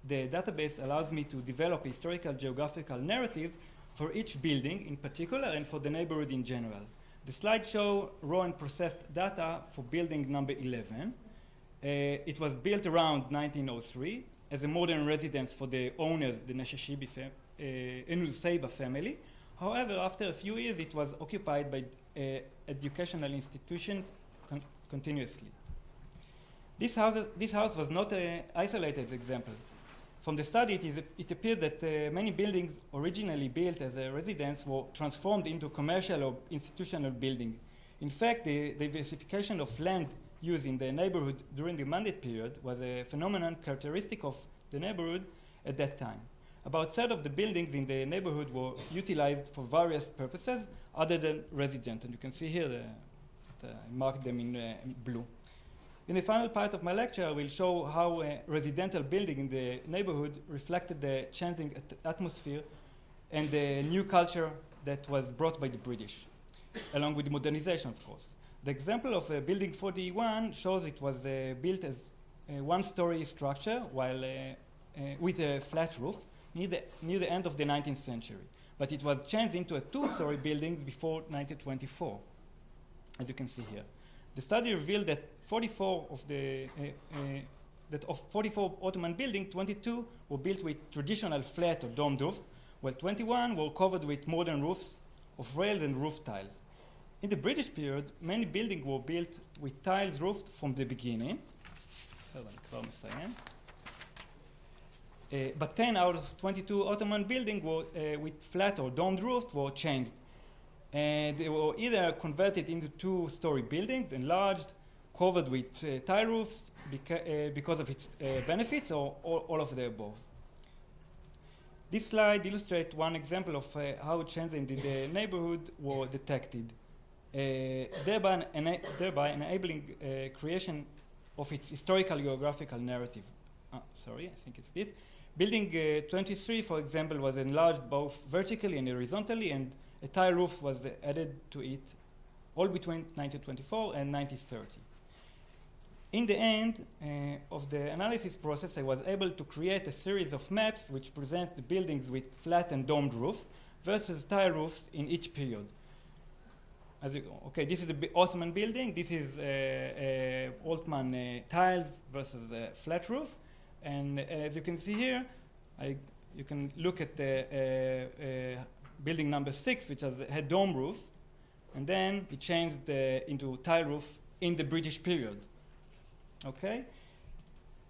the database allows me to develop a historical geographical narrative for each building in particular and for the neighborhood in general. The slides show raw and processed data for building number 11. It was built around 1903 as a modern residence for the owners, the Nashashibi Nusayba family. However, after a few years, it was occupied by educational institutions continuously. This house was not an isolated example. From the study, it appears that many buildings originally built as a residence were transformed into commercial or institutional buildings. In fact, the diversification of land used in the neighborhood during the Mandate period was a phenomenon characteristic of the neighborhood at that time. About a third of the buildings in the neighborhood were utilized for various purposes other than resident, and you can see here I marked them in blue. In the final part of my lecture, I will show how a residential building in the neighborhood reflected the changing atmosphere and the new culture that was brought by the British, along with the modernization, of course. The example of building 41 shows it was built as a one-story structure while with a flat roof near the end of the 19th century. But it was changed into a two-story building before 1924, as you can see here. The study revealed that 44 Ottoman buildings, 22 were built with traditional flat or domed roofs, while 21 were covered with modern roofs of rails and roof tiles. In the British period, many buildings were built with tiles roofed from the beginning. But 10 out of 22 Ottoman buildings were with flat or domed roofs were changed. They were either converted into two-story buildings, enlarged, covered with tile roofs because of its benefits, or all of the above. This slide illustrates one example of how changes in the neighborhood were detected, thereby enabling creation of its historical geographical narrative. I think it's this. Building 23, for example, was enlarged both vertically and horizontally, and a tile roof was added to it all between 1924 and 1930. In the end of the analysis process, I was able to create a series of maps which presents the buildings with flat and domed roofs versus tile roofs in each period. This is the Ottoman building. This is Ottoman tiles versus flat roof. And as you can see here, you can look at the building number 6, which has a dome roof, and then it changed into tile roof in the British period. Okay?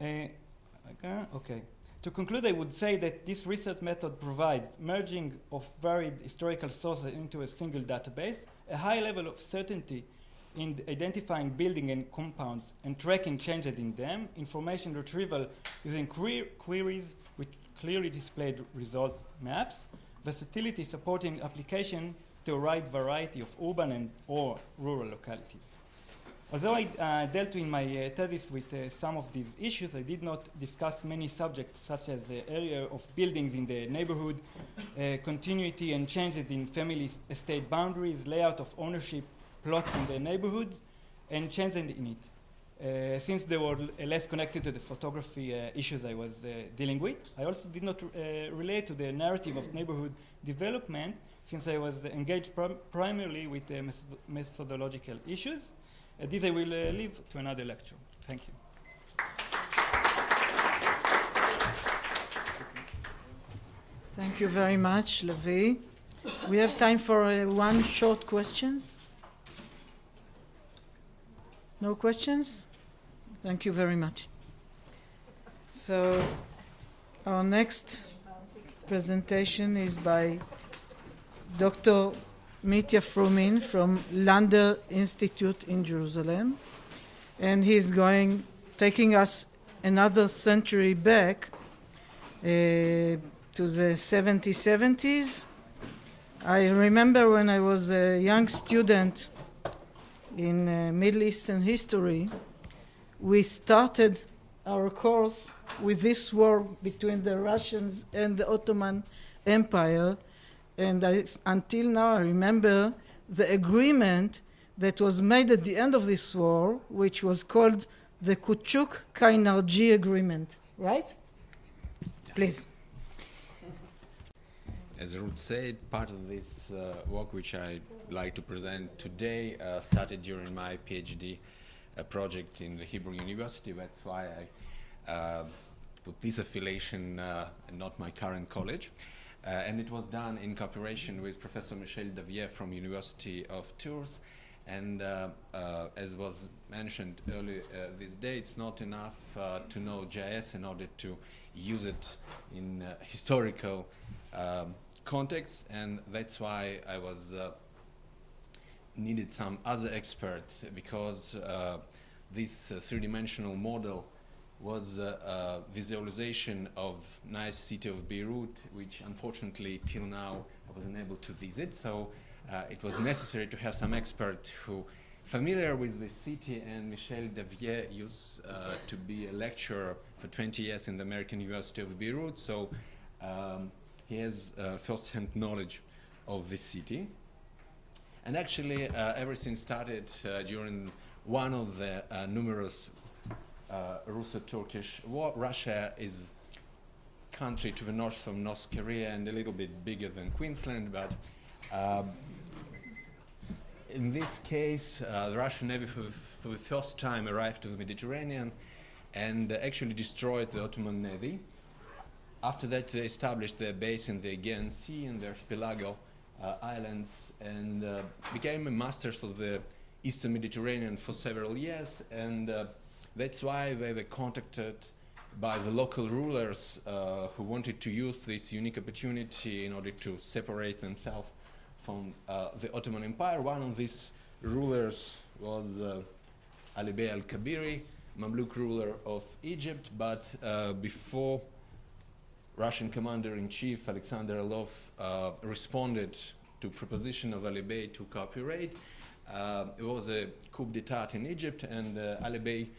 Okay. To conclude, I would say that this research method provides merging of varied historical sources into a single database, a high level of certainty in identifying building and compounds and tracking changes in them, information retrieval using queries with clearly displayed result maps, versatility supporting application to a wide variety of urban and or rural localities. Although I dealt in my thesis with some of these issues, I did not discuss many subjects such as the area of buildings in the neighborhood, continuity and changes in family estate boundaries, layout of ownership plots in the neighborhoods, and changes in it. Since they were less connected to the photography issues I was dealing with, I also did not relate to the narrative of neighborhood development, since I was engaged primarily with methodological issues. This I will leave to another lecture. Thank you. Thank you very much, Lavi. We have time for one short questions. No questions? Thank you very much. So our next presentation is by Dr. Mitia Frumin from Lander Institute in Jerusalem. And he's taking us another century back to the 70s. I remember when I was a young student in Middle Eastern history, we started our course with this war between the Russians and the Ottoman Empire. And until now, I remember the agreement that was made at the end of this war, which was called the Kuchuk-Kainarji Agreement, right? Please. As Ruth said, part of this work which I'd like to present today started during my PhD project in the Hebrew University. That's why I put this affiliation and not my current college. And it was done in cooperation with Professor Michel Davier from University of Tours. And as was mentioned earlier this day, it's not enough to know GIS in order to use it in historical context, and that's why I was needed some other expert, because this three-dimensional model was a visualization of nice city of Beirut, which unfortunately till now I wasn't able to visit. So it was necessary to have some expert who familiar with the city, and Michel Davier used to be a lecturer for 20 years in the American University of Beirut. So he has first-hand knowledge of this city. And actually, everything started during one of the numerous Russo-Turkish war. Russia is a country to the north from North Korea and a little bit bigger than Queensland, but in this case, the Russian Navy for the first time arrived to the Mediterranean and actually destroyed the Ottoman Navy. After that, they established their base in the Aegean Sea and the archipelago islands, and became masters of the Eastern Mediterranean for several years. And that's why they were contacted by the local rulers who wanted to use this unique opportunity in order to separate themselves from the Ottoman Empire. One of these rulers was Ali Bey al-Kabiri, Mamluk ruler of Egypt, but before Russian commander-in-chief Alexander Orlov responded to proposition of Ali Bey to cooperate, it was a coup d'etat in Egypt, and Ali Bey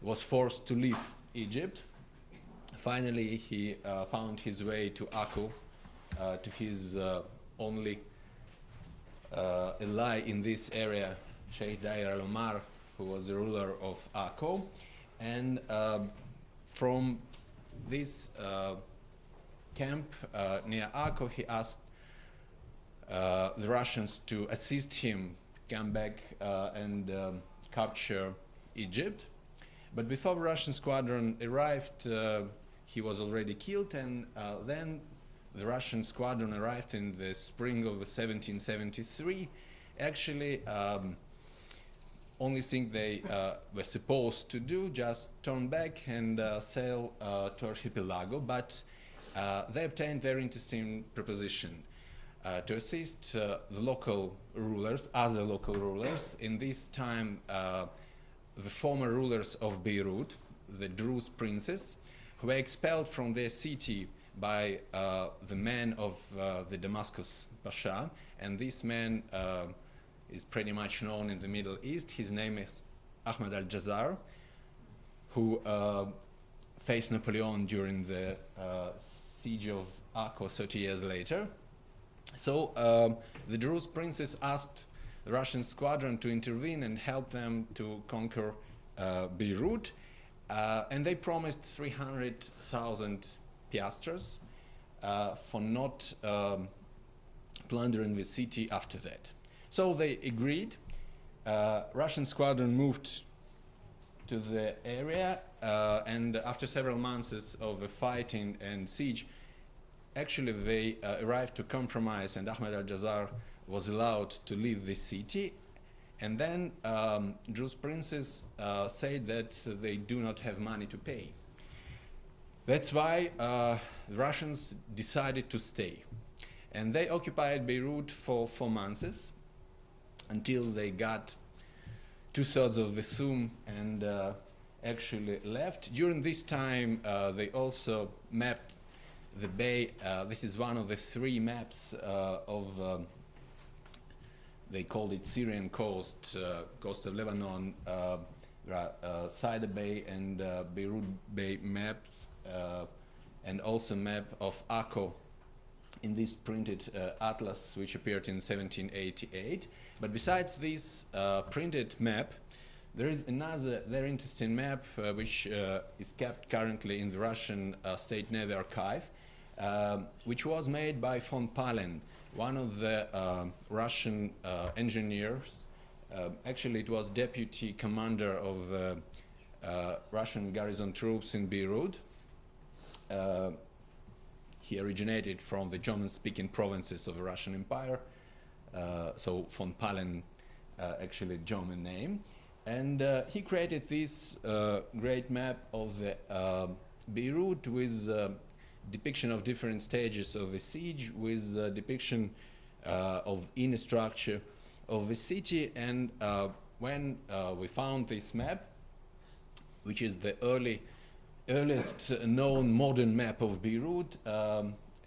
was forced to leave Egypt. Finally, he found his way to Akko, to his only ally in this area, Sheikh Dair al-Omar, who was the ruler of Akko. And from this camp near Akko, he asked the Russians to assist him come back and capture Egypt. But before the Russian squadron arrived, he was already killed, and then the Russian squadron arrived in the spring of 1773, actually only thing they were supposed to do, just turn back and sail to archipelago, but they obtained very interesting proposition to assist the local rulers, other local rulers. In this time, the former rulers of Beirut, the Druze princes, who were expelled from their city by the men of the Damascus Pasha, and this man is pretty much known in the Middle East. His name is Ahmad al-Jazar, who faced Napoleon during the siege of Akko 30 years later. So the Druze princes asked the Russian squadron to intervene and help them to conquer Beirut, and they promised 300,000 piastres for not plundering the city after that. So they agreed. Russian squadron moved to the area, and after several months of fighting and siege, actually they arrived to compromise, and Ahmad al-Jazar was allowed to leave the city. And then Druze princes said that they do not have money to pay. That's why the Russians decided to stay. And they occupied Beirut for 4 months until they got 2/3 of the Somme and actually left. During this time, they also mapped the bay. This is one of the 3 maps of, they called it Syrian coast, coast of Lebanon, Saida Bay and Beirut Bay maps, and also map of Akko in this printed atlas, which appeared in 1788. But besides this printed map, there is another very interesting map which is kept currently in the Russian State Navy Archive, which was made by von Pahlen, one of the Russian engineers. Actually, it was deputy commander of Russian garrison troops in Beirut. He originated from the German-speaking provinces of the Russian Empire, so von Pahlen, actually German name. And he created this great map of the Beirut with depiction of different stages of the siege, with depiction of inner structure of the city. And when we found this map, which is the earliest known modern map of Beirut,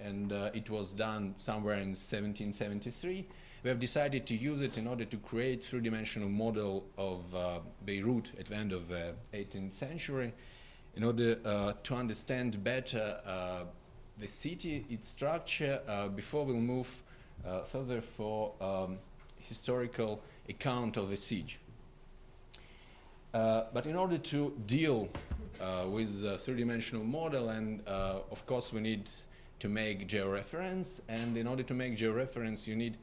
and it was done somewhere in 1773, we have decided to use it in order to create a 3-dimensional model of Beirut at the end of the 18th century, in order to understand better the city, its structure, before we'll move further for historical account of the siege. But in order to deal with a 3-dimensional model, and of course we need to make georeference, and in order to make georeference you need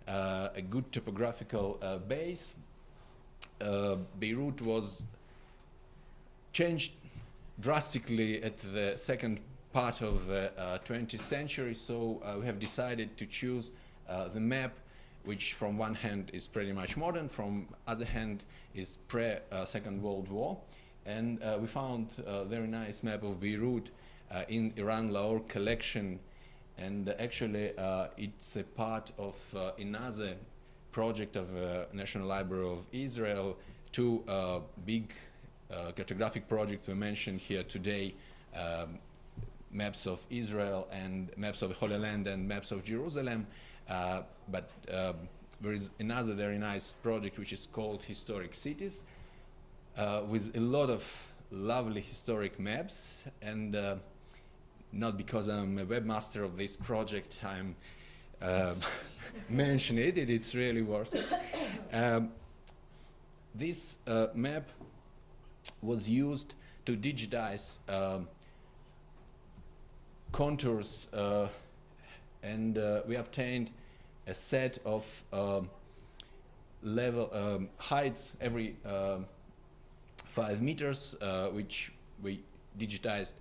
a good topographical base. Beirut was changed drastically at the second part of the 20th century, so we have decided to choose the map, which from one hand is pretty much modern, from other hand is pre-Second World War. And we found a very nice map of Beirut in Iran Lahore collection, and actually it's a part of another project of National Library of Israel, 2 big cartographic projects we mentioned here today, maps of Israel and maps of Holy Land and maps of Jerusalem. But there is another very nice project which is called Historic Cities, with a lot of lovely historic maps. And not because I'm a webmaster of this project, I'm mentioning it, it's really worth it. This map was used to digitize contours, and we obtained a set of level heights every 5 meters, which we digitized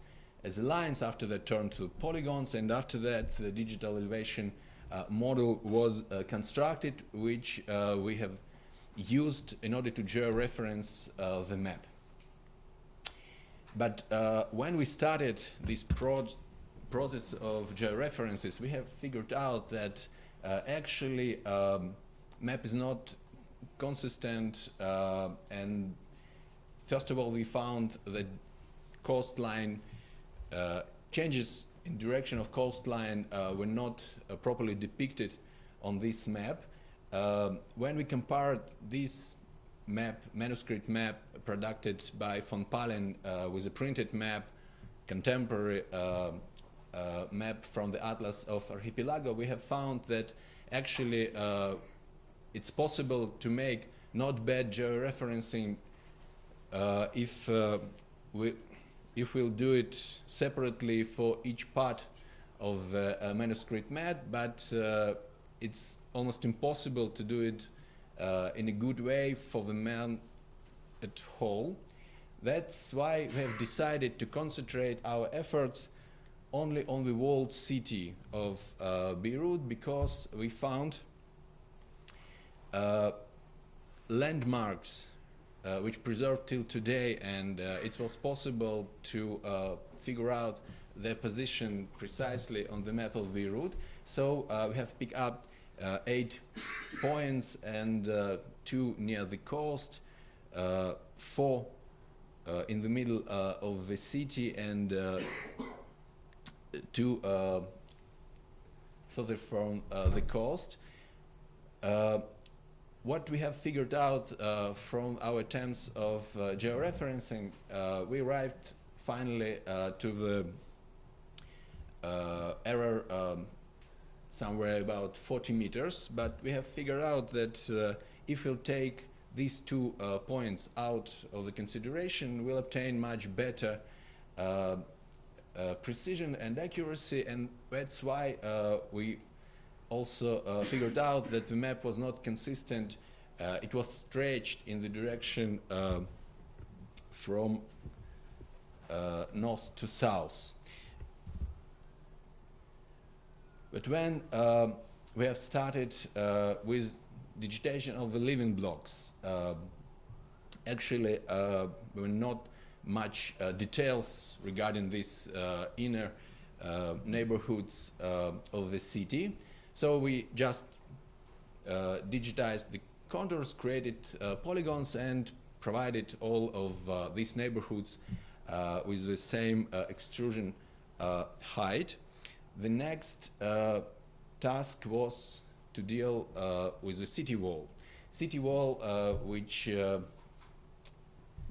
as lines. After that turned to polygons, and after that the digital elevation model was constructed, which we have used in order to georeference the map. But when we started this process of georeferences, we have figured out that actually map is not consistent, and first of all we found that coastline changes in direction of coastline were not properly depicted on this map. When we compared this map, manuscript map produced by von Palen with a printed map, contemporary map from the Atlas of Archipelago, we have found that actually it's possible to make not bad georeferencing if we'll do it separately for each part of the manuscript map, but it's almost impossible to do it in a good way for the man at whole. That's why we have decided to concentrate our efforts only on the walled city of Beirut, because we found landmarks which preserved till today, and it was possible to figure out their position precisely on the map of Beirut. So we have picked up 8 points, and 2 near the coast, 4 in the middle of the city, and 2 further from the coast. What we have figured out from our attempts of georeferencing, we arrived finally to the error somewhere about 40 meters, but we have figured out that if we'll take these 2 points out of the consideration, we'll obtain much better precision and accuracy, and that's why we also figured out that the map was not consistent. It was stretched in the direction from north to south. But when we have started with digitation of the living blocks, actually there were not much details regarding these inner neighborhoods of the city. So we just digitized the contours, created polygons, and provided all of these neighborhoods with the same extrusion height. The next task was to deal with the city wall. City wall, which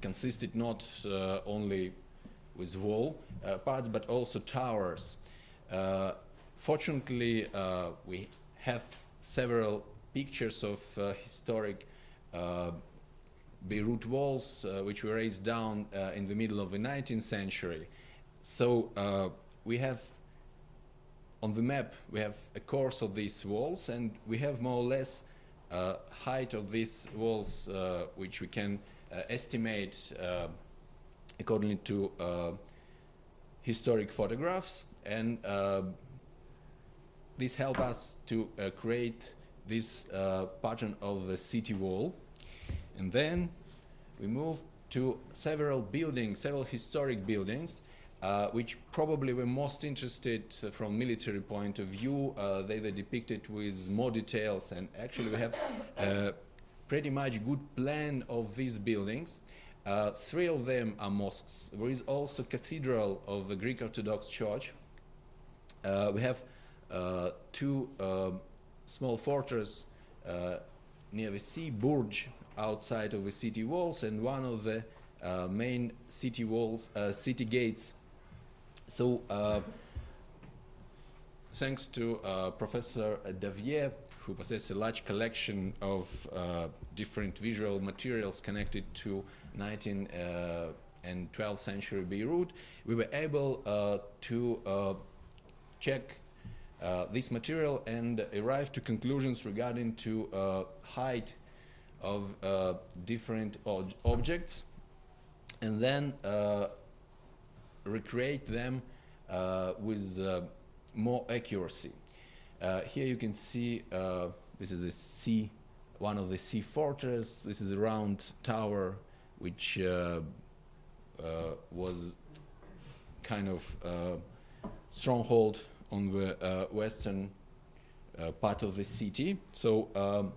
consisted not only with wall parts, but also towers. Fortunately, we have several pictures of historic Beirut walls, which were raised down in the middle of the 19th century. So we have, on the map, we have a course of these walls, and we have more or less height of these walls, which we can estimate according to historic photographs, and this helped us to create this pattern of the city wall. And then we moved to several buildings, several historic buildings, which probably were most interested from military point of view. They were depicted with more details, and actually we have a pretty much good plan of these buildings. 3 of them are mosques. There is also cathedral of the Greek Orthodox Church. We have 2 small fortresses near the sea, Burj, outside of the city walls, and one of the main city walls, city gates. So thanks to Professor Davier, who possesses a large collection of different visual materials connected to 19th and 12th century Beirut, we were able to check this material and arrive to conclusions regarding to height of different objects, and then recreate them with more accuracy. Here you can see this is the sea, one of the sea fortress. This is a round tower which was kind of stronghold on the western part of the city. So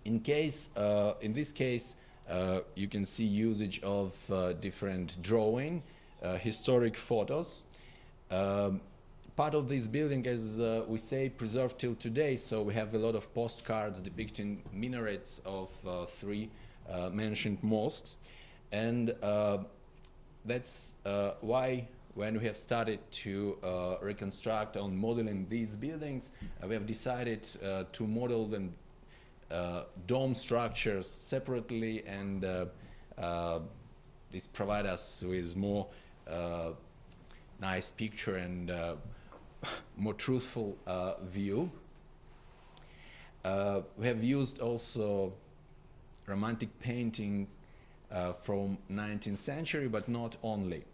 in this case, you can see usage of different drawing, historic photos. Part of this building, as we say, preserved till today, so we have a lot of postcards depicting minarets of three mentioned mosques. And that's why when we have started to reconstruct on modeling these buildings, we have decided to model them dome structures separately, and this provide us with more nice picture and more truthful view. We have used also romantic painting from 19th century, but not only.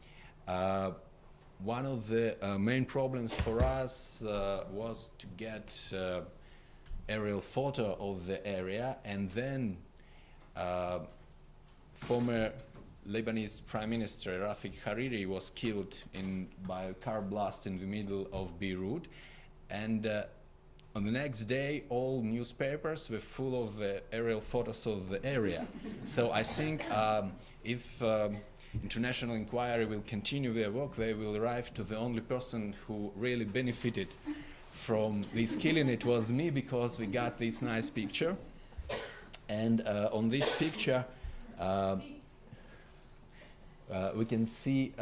One of the main problems for us was to get aerial photo of the area, and then former Lebanese Prime Minister Rafik Hariri was killed by a car blast in the middle of Beirut, and on the next day all newspapers were full of aerial photos of the area. So I think if international inquiry will continue their work, they will arrive to the only person who really benefited from this killing. It was me, because we got this nice picture. And on this picture we can see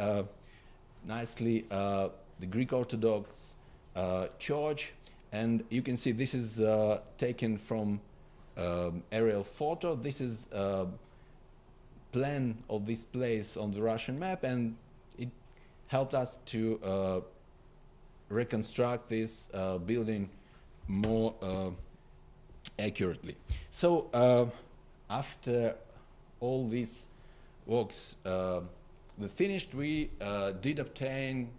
nicely the Greek Orthodox church, and you can see this is taken from aerial photo. This is plan of this place on the Russian map, and it helped us to reconstruct this building more accurately. So after all these works were finished, we did obtain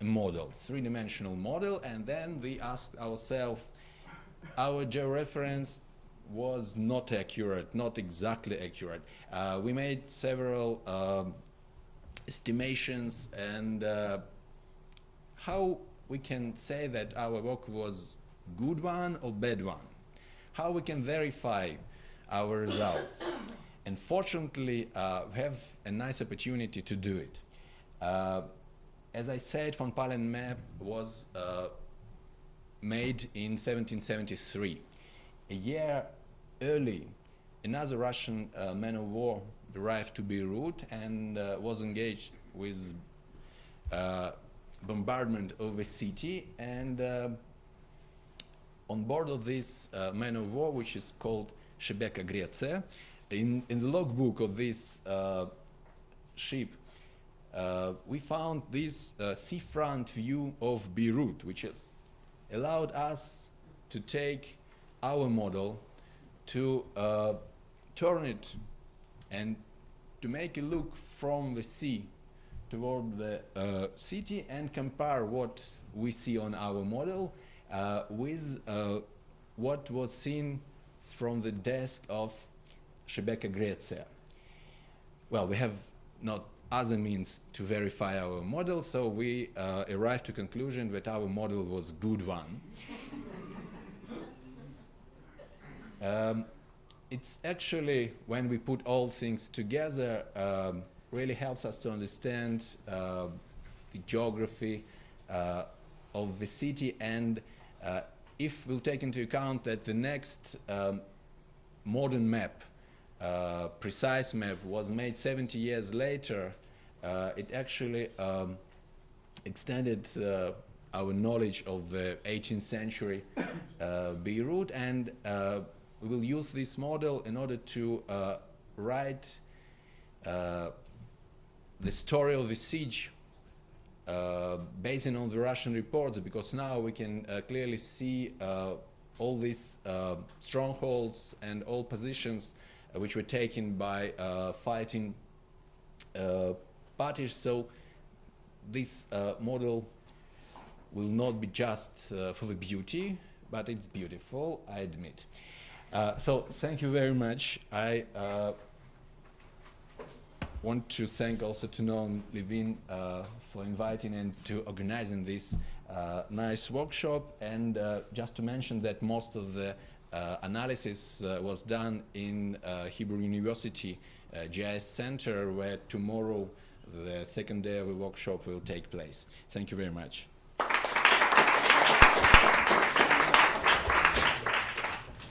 a model, three-dimensional model, and then we asked ourselves, our georeference was not accurate, not exactly accurate. We made several estimations, and how we can say that our work was good one or bad one? How we can verify our results? And fortunately, we have a nice opportunity to do it. As I said, von Pahlen map was made in 1773. A year early, another Russian man of war arrived to Beirut and was engaged with bombardment of the city. And on board of this man of war, which is called Shebeka Grece, in the logbook of this ship, we found this seafront view of Beirut, which has allowed us to take our model, to turn it and to make a look from the sea toward the city, and compare what we see on our model with what was seen from the desk of Shebeka Grece. Well, we have not other means to verify our model, so we arrived to conclusion that our model was good one. It's actually, when we put all things together, really helps us to understand the geography of the city, and if we'll take into account that the next modern map, precise map, was made 70 years later, it actually extended our knowledge of the 18th century Beirut, and we will use this model in order to write the story of the siege based on the Russian reports, because now we can clearly see all these strongholds and all positions which were taken by fighting parties. So this model will not be just for the beauty, but it's beautiful, I admit. So thank you very much. I want to thank also to Noam Levin for inviting and to organizing this nice workshop, and just to mention that most of the analysis was done in Hebrew University GIS Center, where tomorrow the second day of the workshop will take place. Thank you very much.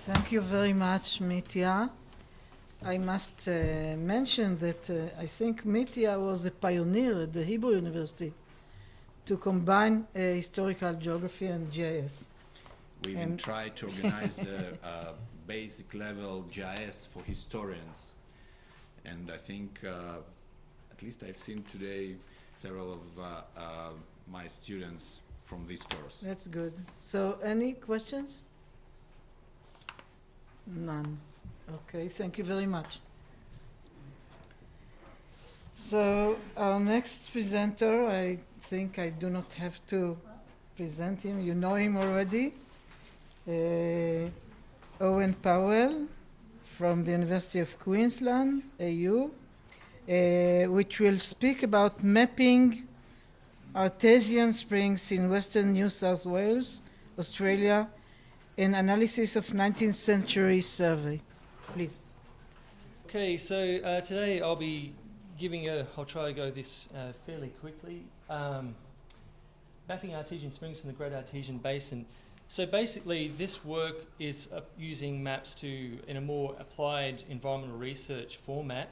Thank you very much, Mitia. I must mention that I think Mitia was a pioneer at the Hebrew University to combine historical geography and GIS. We even tried to organize the basic level GIS for historians. And I think, at least I've seen today several of my students from this course. That's good. So any questions? None. Okay, thank you very much. So our next presenter, I think I do not have to present him. You know him already. Owen Powell from the University of Queensland, AU, which will speak about mapping artesian springs in Western New South Wales, Australia, an analysis of 19th century survey. Please. Okay, so today I'll be giving I'll try to go this fairly quickly. Mapping artesian springs from the Great Artesian Basin. So basically this work is using maps in a more applied environmental research format.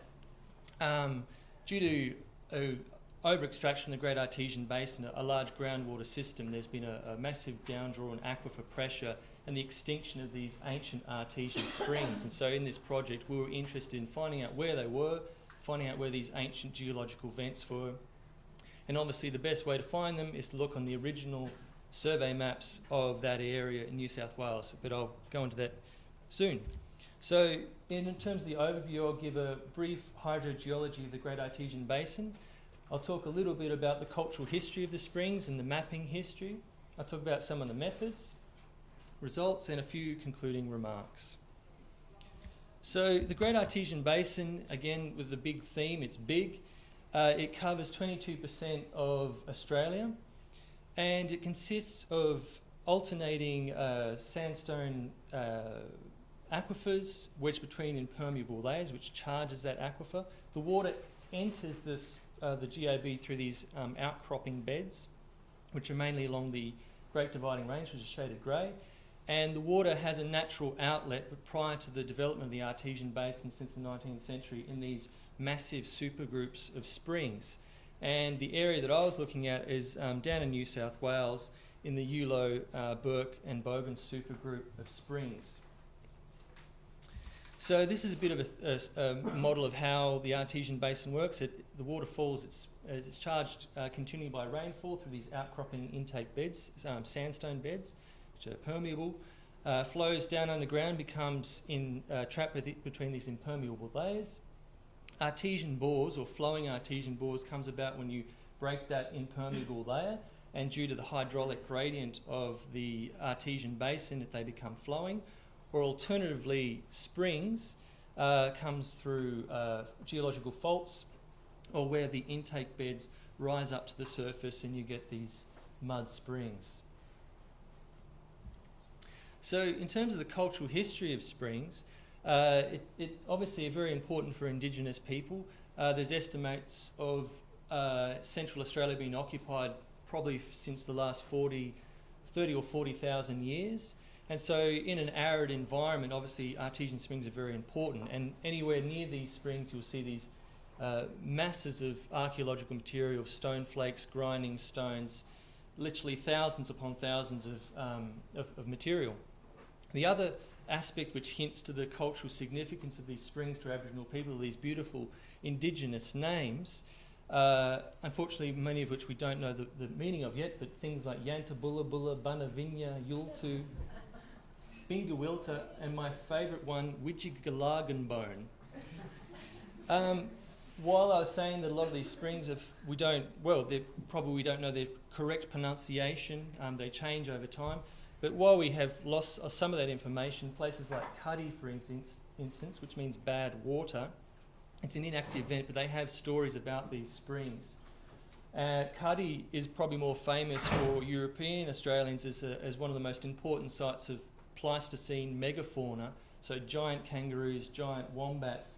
Due to over-extraction from the Great Artesian Basin, a large groundwater system, there's been a massive downdraw in aquifer pressure and the extinction of these ancient artesian springs. And so in this project, we were interested in finding out where they were, finding out where these ancient geological vents were. And obviously the best way to find them is to look on the original survey maps of that area in New South Wales, but I'll go into that soon. So in terms of the overview, I'll give a brief hydrogeology of the Great Artesian Basin. I'll talk a little bit about the cultural history of the springs and the mapping history. I'll talk about some of the methods, results, and a few concluding remarks. So the Great Artesian Basin, again with the big theme, it's big. It covers 22% of Australia, and it consists of alternating sandstone aquifers wedged between impermeable layers, which charges that aquifer. The water enters the GAB through these outcropping beds, which are mainly along the Great Dividing Range, which is shaded grey. And the water has a natural outlet, but prior to the development of the Artesian Basin since the 19th century, in these massive supergroups of springs. And the area that I was looking at is down in New South Wales in the Yulo, Burke and Bogan supergroup of springs. So this is a bit of a model of how the Artesian Basin works. The water falls, it's charged continually by rainfall through these outcropping intake beds, sandstone beds, which are permeable, flows down underground, becomes trapped between these impermeable layers. Artesian bores, or flowing artesian bores, comes about when you break that impermeable layer, and due to the hydraulic gradient of the Artesian Basin, they become flowing. Or alternatively, springs comes through geological faults, or where the intake beds rise up to the surface and you get these mud springs. So in terms of the cultural history of springs, it obviously are very important for Indigenous people. There's estimates of Central Australia being occupied probably since the last 30 or 40,000 years. And so in an arid environment, obviously artesian springs are very important. And anywhere near these springs, you'll see these masses of archaeological material, stone flakes, grinding stones, literally thousands upon thousands of material. The other aspect which hints to the cultural significance of these springs to Aboriginal people are these beautiful Indigenous names, unfortunately many of which we don't know the meaning of yet, but things like Yantabulla, Bunavinya, Yultu, Bingawilta, and my favourite one, Widjigalaganbone. while I was saying that a lot of these springs we don't know their correct pronunciation, they change over time, but while we have lost some of that information, places like Cuddy, for instance, which means bad water, it's an inactive vent, but they have stories about these springs. Cuddy is probably more famous for European Australians as one of the most important sites of Pleistocene megafauna, so giant kangaroos, giant wombats,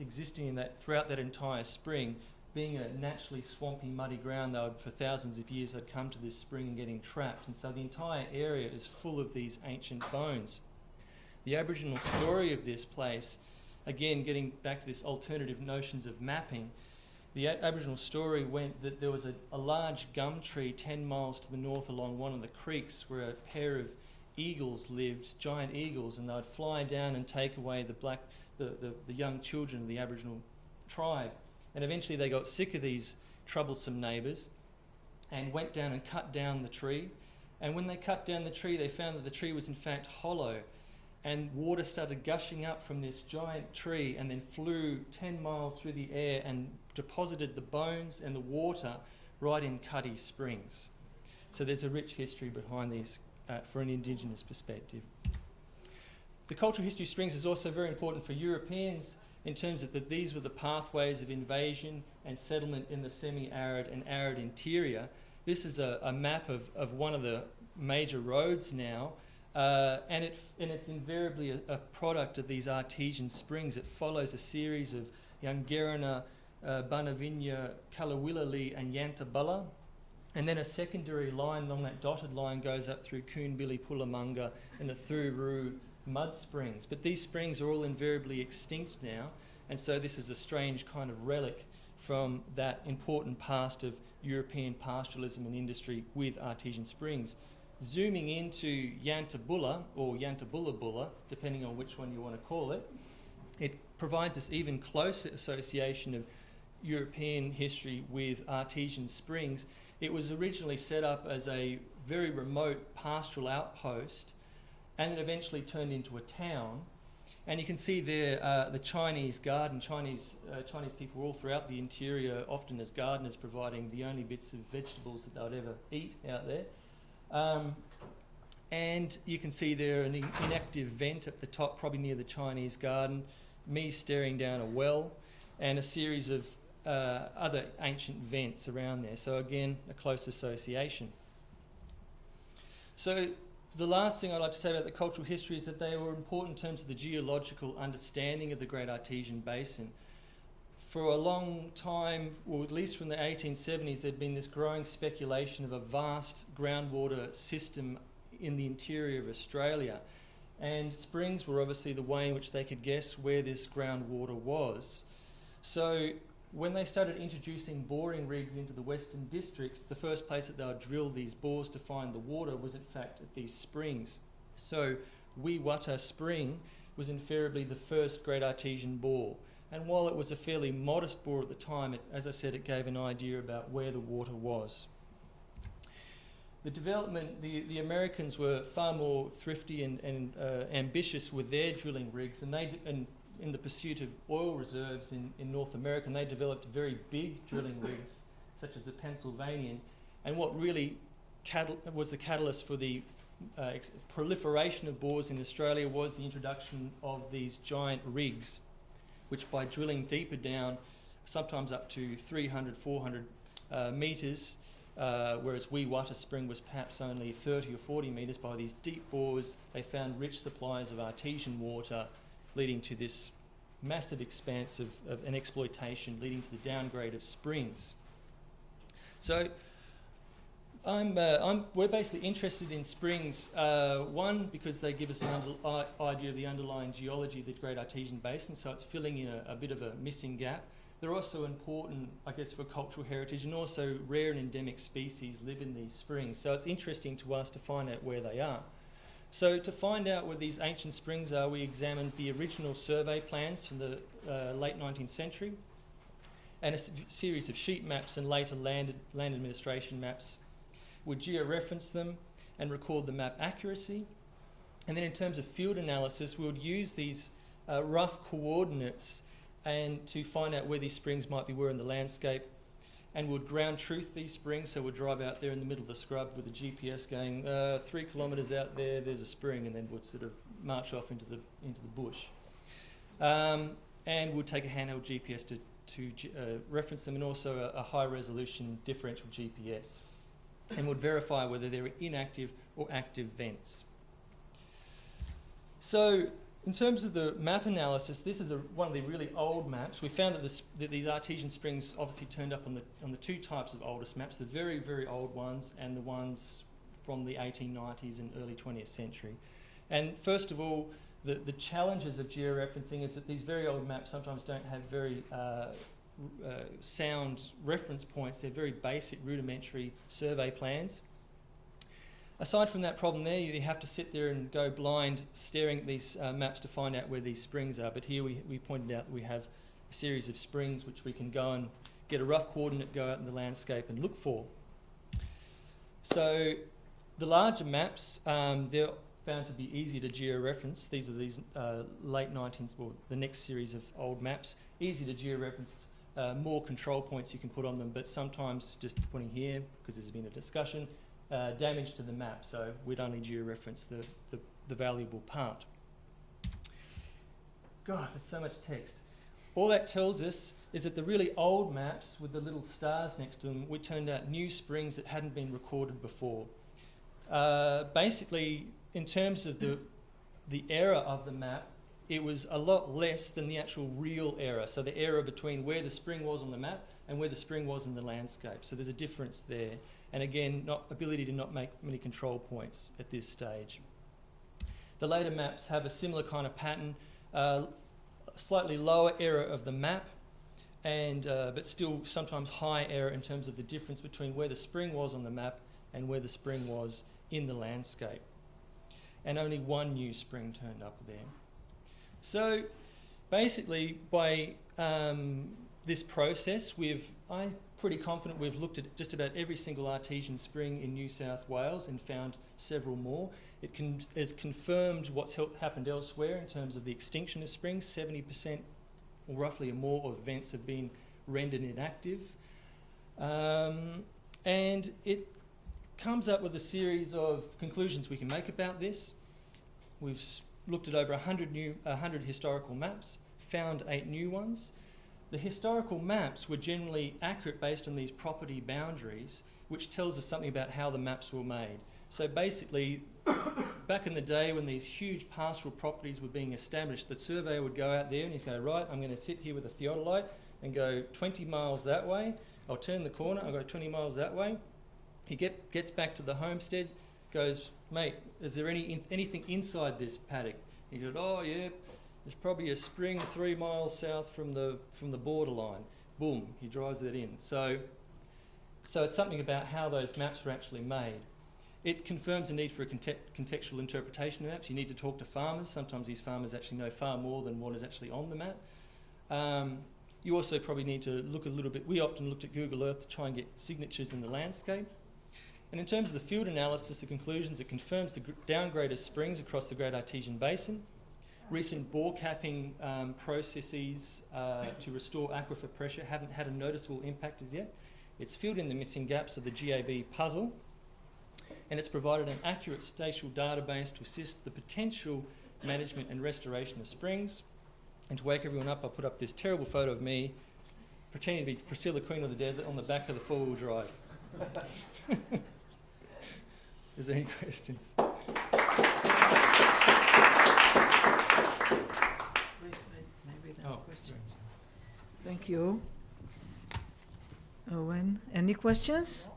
existing throughout that entire spring. Being a naturally swampy, muddy ground, for thousands of years they'd come to this spring and getting trapped, and so the entire area is full of these ancient bones. The Aboriginal story of this place, again getting back to this alternative notions of mapping, the Aboriginal story went that there was a large gum tree 10 miles to the north along one of the creeks where a pair of eagles lived, giant eagles, and they'd fly down and take away the young children of the Aboriginal tribe. And eventually they got sick of these troublesome neighbours and went down and cut down the tree. And when they cut down the tree, they found that the tree was in fact hollow, and water started gushing up from this giant tree and then flew 10 miles through the air and deposited the bones and the water right in Cuddy Springs. So there's a rich history behind these for an Indigenous perspective. The cultural history of springs is also very important for Europeans in terms of that these were the pathways of invasion and settlement in the semi-arid and arid interior. This is a map of one of the major roads now, and it's invariably a product of these artesian springs. It follows a series of Youngerina, Bunavinya, Kalawilali and Yantabulla, and then a secondary line along that dotted line goes up through Coonbilly, Pullamunga and the Thururu mud springs. But these springs are all invariably extinct now, and so this is a strange kind of relic from that important past of European pastoralism and industry with artesian springs. Zooming into Yantabulla or Yantabulla, depending on which one you want to call it, it provides us even closer association of European history with artesian springs. It was originally set up as a very remote pastoral outpost and then eventually turned into a town. And you can see there the Chinese garden. Chinese people were all throughout the interior, often as gardeners, providing the only bits of vegetables that they would ever eat out there. And you can see there an inactive vent at the top, probably near the Chinese garden, me staring down a well, and a series of other ancient vents around there. So again, a close association. So the last thing I'd like to say about the cultural history is that they were important in terms of the geological understanding of the Great Artesian Basin. For a long time, or at least from the 1870s, there'd been this growing speculation of a vast groundwater system in the interior of Australia. And springs were obviously the way in which they could guess where this groundwater was. So when they started introducing boring rigs into the western districts, the first place that they would drill these bores to find the water was in fact at these springs. So Wee Wata Spring was invariably the first great artesian bore. And while it was a fairly modest bore at the time, as I said, it gave an idea about where the water was. The development, the Americans were far more thrifty and ambitious with their drilling rigs, and in the pursuit of oil reserves in North America, and they developed very big drilling rigs, such as the Pennsylvanian. And what really was the catalyst for the proliferation of bores in Australia was the introduction of these giant rigs, which by drilling deeper down, sometimes up to 300, 400 metres, whereas Wee Wata Spring was perhaps only 30 or 40 metres, by these deep bores, they found rich supplies of artesian water, leading to this massive expanse of an exploitation, leading to the downgrade of springs. So we're basically interested in springs, one, because they give us an idea of the underlying geology of the Great Artesian Basin, so it's filling in a bit of a missing gap. They're also important, I guess, for cultural heritage, and also rare and endemic species live in these springs, so it's interesting to us to find out where they are. So to find out where these ancient springs are, we examined the original survey plans from the late 19th century and a series of sheet maps and later land administration maps. We georeference them and record the map accuracy. And then in terms of field analysis, we would use these rough coordinates and to find out where these springs might be where in the landscape, and would ground truth these springs. So we'd drive out there in the middle of the scrub with a GPS going 3 kilometres out there, there's a spring, and then would sort of march off into the bush. And would take a handheld GPS to reference them, and also a high resolution differential GPS, and would verify whether there were inactive or active vents. So in terms of the map analysis, this is one of the really old maps. We found that these artesian springs obviously turned up on the two types of oldest maps, the very, very old ones and the ones from the 1890s and early 20th century. And first of all, the challenges of georeferencing is that these very old maps sometimes don't have very sound reference points. They're very basic, rudimentary survey plans. Aside from that problem there, you have to sit there and go blind staring at these maps to find out where these springs are. But here we pointed out that we have a series of springs which we can go and get a rough coordinate, go out in the landscape and look for. So the larger maps, they're found to be easier to georeference. These are late 19th, or the next series of old maps, easy to georeference, more control points you can put on them, but sometimes just putting here, because there's been a discussion, damage to the map, so we'd only georeference the valuable part. God, there's so much text. All that tells us is that the really old maps with the little stars next to them, we turned out new springs that hadn't been recorded before. Basically, in terms of the error of the map, it was a lot less than the actual real error. So the error between where the spring was on the map and where the spring was in the landscape. So there's a difference there. And again, ability to not make many control points at this stage. The later maps have a similar kind of pattern, slightly lower error of the map, and but still sometimes high error in terms of the difference between where the spring was on the map and where the spring was in the landscape. And only one new spring turned up there. So basically, by this process, I'm pretty confident we've looked at just about every single artesian spring in New South Wales and found several more. It has confirmed what's happened elsewhere in terms of the extinction of springs. 70% or roughly or more of vents have been rendered inactive. And it comes up with a series of conclusions we can make about this. We've looked at over 100 historical maps, found 8 new ones. The historical maps were generally accurate based on these property boundaries, which tells us something about how the maps were made. So basically, back in the day when these huge pastoral properties were being established, the surveyor would go out there and he'd go, right, I'm going to sit here with a theodolite and go 20 miles that way. I'll turn the corner, I'll go 20 miles that way. He gets back to the homestead, goes, mate, is there anything inside this paddock? He goes, oh yeah, there's probably a spring 3 miles south from the borderline. Boom, he drives that in. So it's something about how those maps were actually made. It confirms the need for a contextual interpretation of maps. You need to talk to farmers. Sometimes these farmers actually know far more than what is actually on the map. You also probably need to look a little bit, we often looked at Google Earth to try and get signatures in the landscape. And in terms of the field analysis, the conclusions, it confirms the downgrade of springs across the Great Artesian Basin. Recent bore capping processes to restore aquifer pressure haven't had a noticeable impact as yet. It's filled in the missing gaps of the GAB puzzle, and it's provided an accurate spatial database to assist the potential management and restoration of springs. And to wake everyone up, I put up this terrible photo of me pretending to be Priscilla, Queen of the Desert, on the back of the four-wheel drive. Is there any questions? Maybe there are questions. Thank you. Owen, any questions?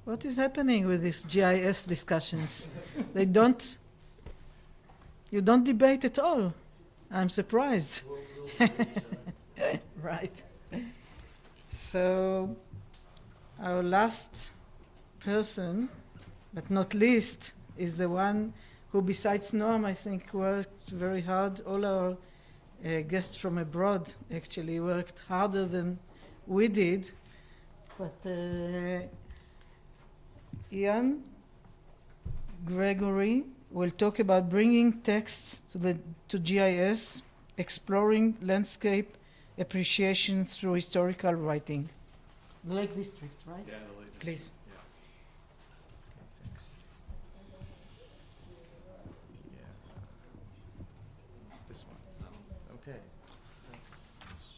What is happening with these GIS discussions? You don't debate at all. I'm surprised. Right. So our last person, but not least, is the one who, besides Noam, I think worked very hard. All our guests from abroad actually worked harder than we did. But Ian Gregory will talk about bringing texts to GIS exploring landscape appreciation through historical writing. The Lake District, right? Yeah, the Lake Please. Yeah. Okay, thanks. Yeah. This one. Okay.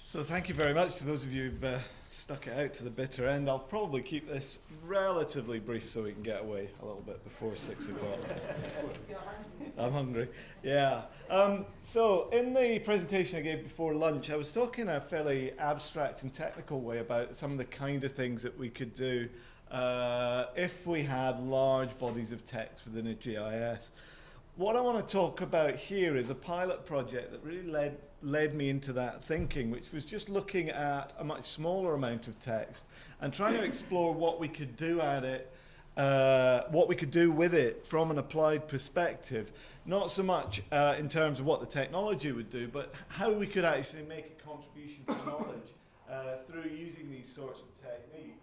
So thank you very much to those of you who've stuck it out to the bitter end. I'll probably keep this relatively brief so we can get away a little bit before 6 o'clock. I'm hungry. Yeah. So in the presentation I gave before lunch, I was talking in a fairly abstract and technical way about some of the kind of things that we could do if we had large bodies of text within a GIS. What I want to talk about here is a pilot project that really led me into that thinking, which was just looking at a much smaller amount of text and trying to explore what we could do at it, what we could do with it from an applied perspective, not so much in terms of what the technology would do, but how we could actually make a contribution to knowledge through using these sorts of techniques.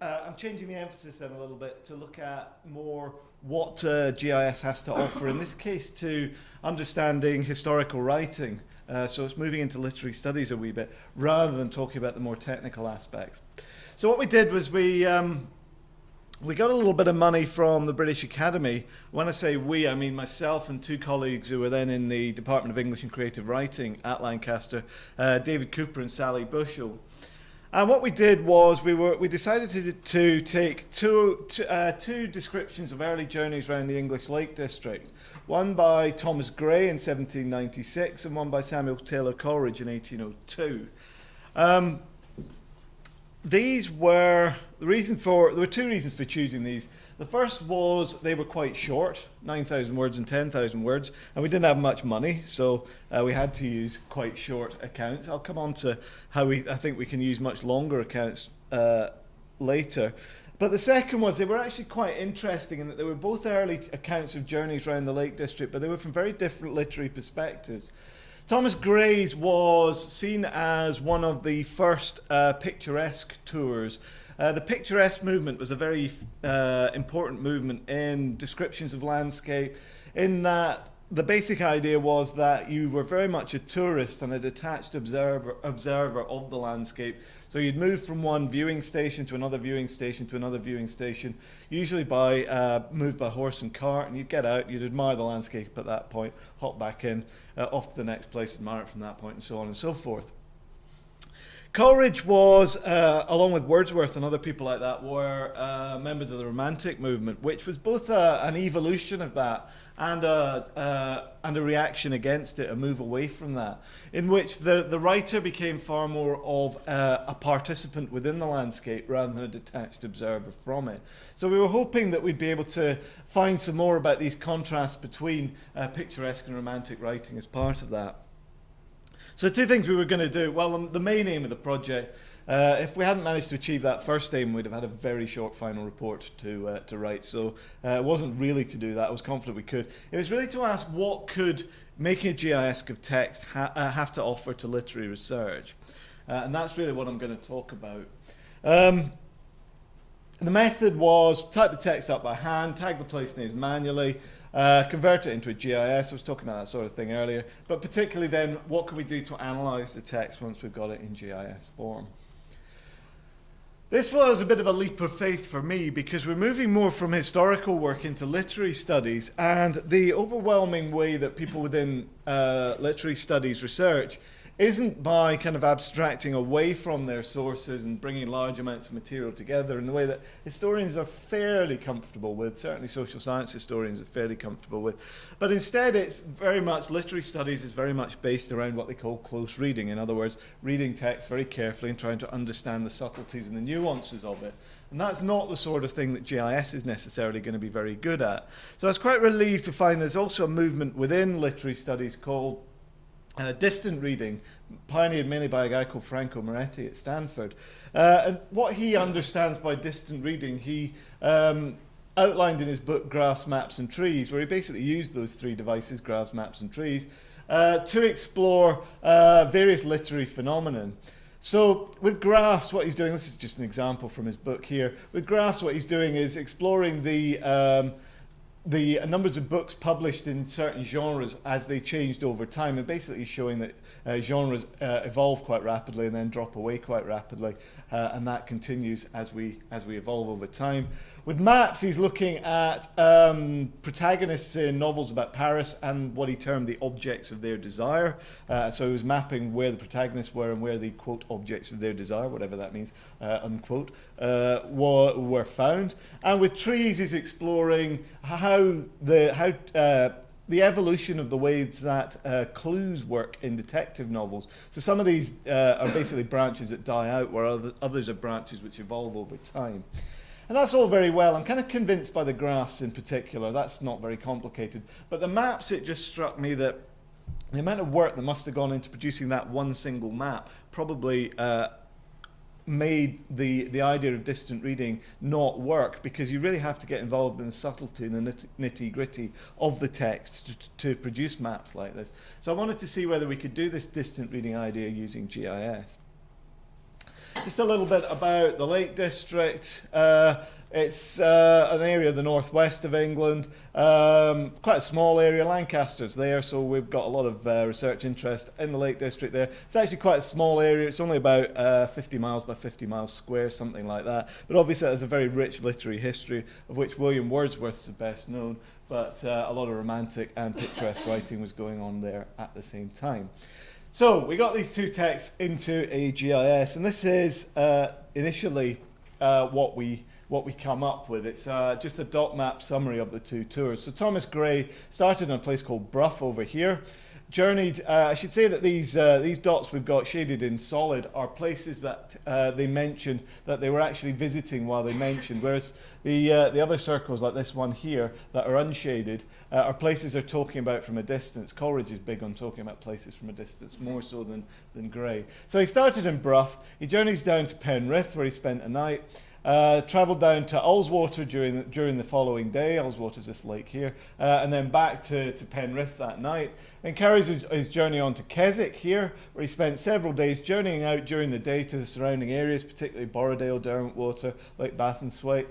I'm changing the emphasis then a little bit to look at more what GIS has to offer, in this case to understanding historical writing. So it's moving into literary studies a wee bit, rather than talking about the more technical aspects. So what we did was we got a little bit of money from the British Academy. When I say we, I mean myself and two colleagues who were then in the Department of English and Creative Writing at Lancaster, David Cooper and Sally Bushell. And what we did was we decided to take two descriptions of early journeys around the English Lake District. One by Thomas Gray in 1796 and one by Samuel Taylor Coleridge in 1802. There were two reasons for choosing these. The first was they were quite short, 9,000 words and 10,000 words, and we didn't have much money, so we had to use quite short accounts. I'll come on to how I think we can use much longer accounts later. But the second was they were actually quite interesting in that they were both early accounts of journeys around the Lake District, but they were from very different literary perspectives. Thomas Gray's was seen as one of the first picturesque tours. The picturesque movement was a very important movement in descriptions of landscape, in that the basic idea was that you were very much a tourist and a detached observer of the landscape. So you'd move from one viewing station to another viewing station to another viewing station, usually moved by horse and cart, and you'd get out, you'd admire the landscape at that point, hop back in, off to the next place, admire it from that point, and so on and so forth. Coleridge was, along with Wordsworth and other people like that, were members of the Romantic movement, which was both an evolution of that and a reaction against it, a move away from that, in which the writer became far more of a participant within the landscape rather than a detached observer from it. So we were hoping that we'd be able to find some more about these contrasts between picturesque and Romantic writing as part of that. So two things we were going to do. Well, the main aim of the project, if we hadn't managed to achieve that first aim, we'd have had a very short final report to write. So it wasn't really to do that. I was confident we could. It was really to ask what could making a GIS of text have to offer to literary research. And that's really what I'm going to talk about. The method was type the text up by hand, tag the place names manually, convert it into a GIS. I was talking about that sort of thing earlier. But particularly then, what can we do to analyze the text once we've got it in GIS form? This was a bit of a leap of faith for me because we're moving more from historical work into literary studies, and the overwhelming way that people within literary studies research isn't by kind of abstracting away from their sources and bringing large amounts of material together in the way that historians are fairly comfortable with, certainly social science historians are fairly comfortable with. But instead it's very much, literary studies is very much based around what they call close reading. In other words, reading text very carefully and trying to understand the subtleties and the nuances of it. And that's not the sort of thing that GIS is necessarily going to be very good at. So I was quite relieved to find there's also a movement within literary studies called distant reading, pioneered mainly by a guy called Franco Moretti at Stanford. And what he understands by distant reading, he outlined in his book Graphs, Maps and Trees, where he basically used those three devices, graphs, maps and trees, to explore various literary phenomenon. So with graphs, what he's doing, this is just an example from his book here, with graphs what he's doing is exploring the the numbers of books published in certain genres as they changed over time, and basically showing that genres evolve quite rapidly and then drop away quite rapidly, and that continues as we evolve over time. With maps, he's looking at protagonists in novels about Paris and what he termed the objects of their desire. So he was mapping where the protagonists were and where the, quote, objects of their desire, whatever that means, unquote, were found. And with trees, he's exploring how the evolution of the ways that clues work in detective novels. So some of these are basically branches that die out, where others are branches which evolve over time. And that's all very well. I'm kind of convinced by the graphs in particular. That's not very complicated. But the maps, it just struck me that the amount of work that must have gone into producing that one single map probably made the idea of distant reading not work, because you really have to get involved in the subtlety and the nitty-gritty of the text to produce maps like this. So I wanted to see whether we could do this distant reading idea using GIS. Just a little bit about the Lake District. It's an area of the northwest of England, quite a small area. Lancaster's there, so we've got a lot of research interest in the Lake District there. It's actually quite a small area. It's only about 50 miles by 50 miles square, something like that. But obviously it has a very rich literary history, of which William Wordsworth's the best known, but a lot of romantic and picturesque writing was going on there at the same time. So we got these two texts into a GIS, and this is initially what we come up with. It's just a dot map summary of the two tours. So Thomas Gray started in a place called Brough over here, journeyed, I should say that these dots we've got shaded in solid are places that they mentioned that they were actually visiting while they mentioned, whereas the other circles like this one here that are unshaded are places they're talking about from a distance. Coleridge is big on talking about places from a distance, more so than Gray. So he started in Brough, he journeys down to Penrith where he spent a night, travelled down to Ullswater during the following day. Ullswater's this lake here, and then back to Penrith that night. Then carries his journey on to Keswick here, where he spent several days journeying out during the day to the surrounding areas, particularly Borrowdale, Derwentwater, Lake Bath-and-Swait.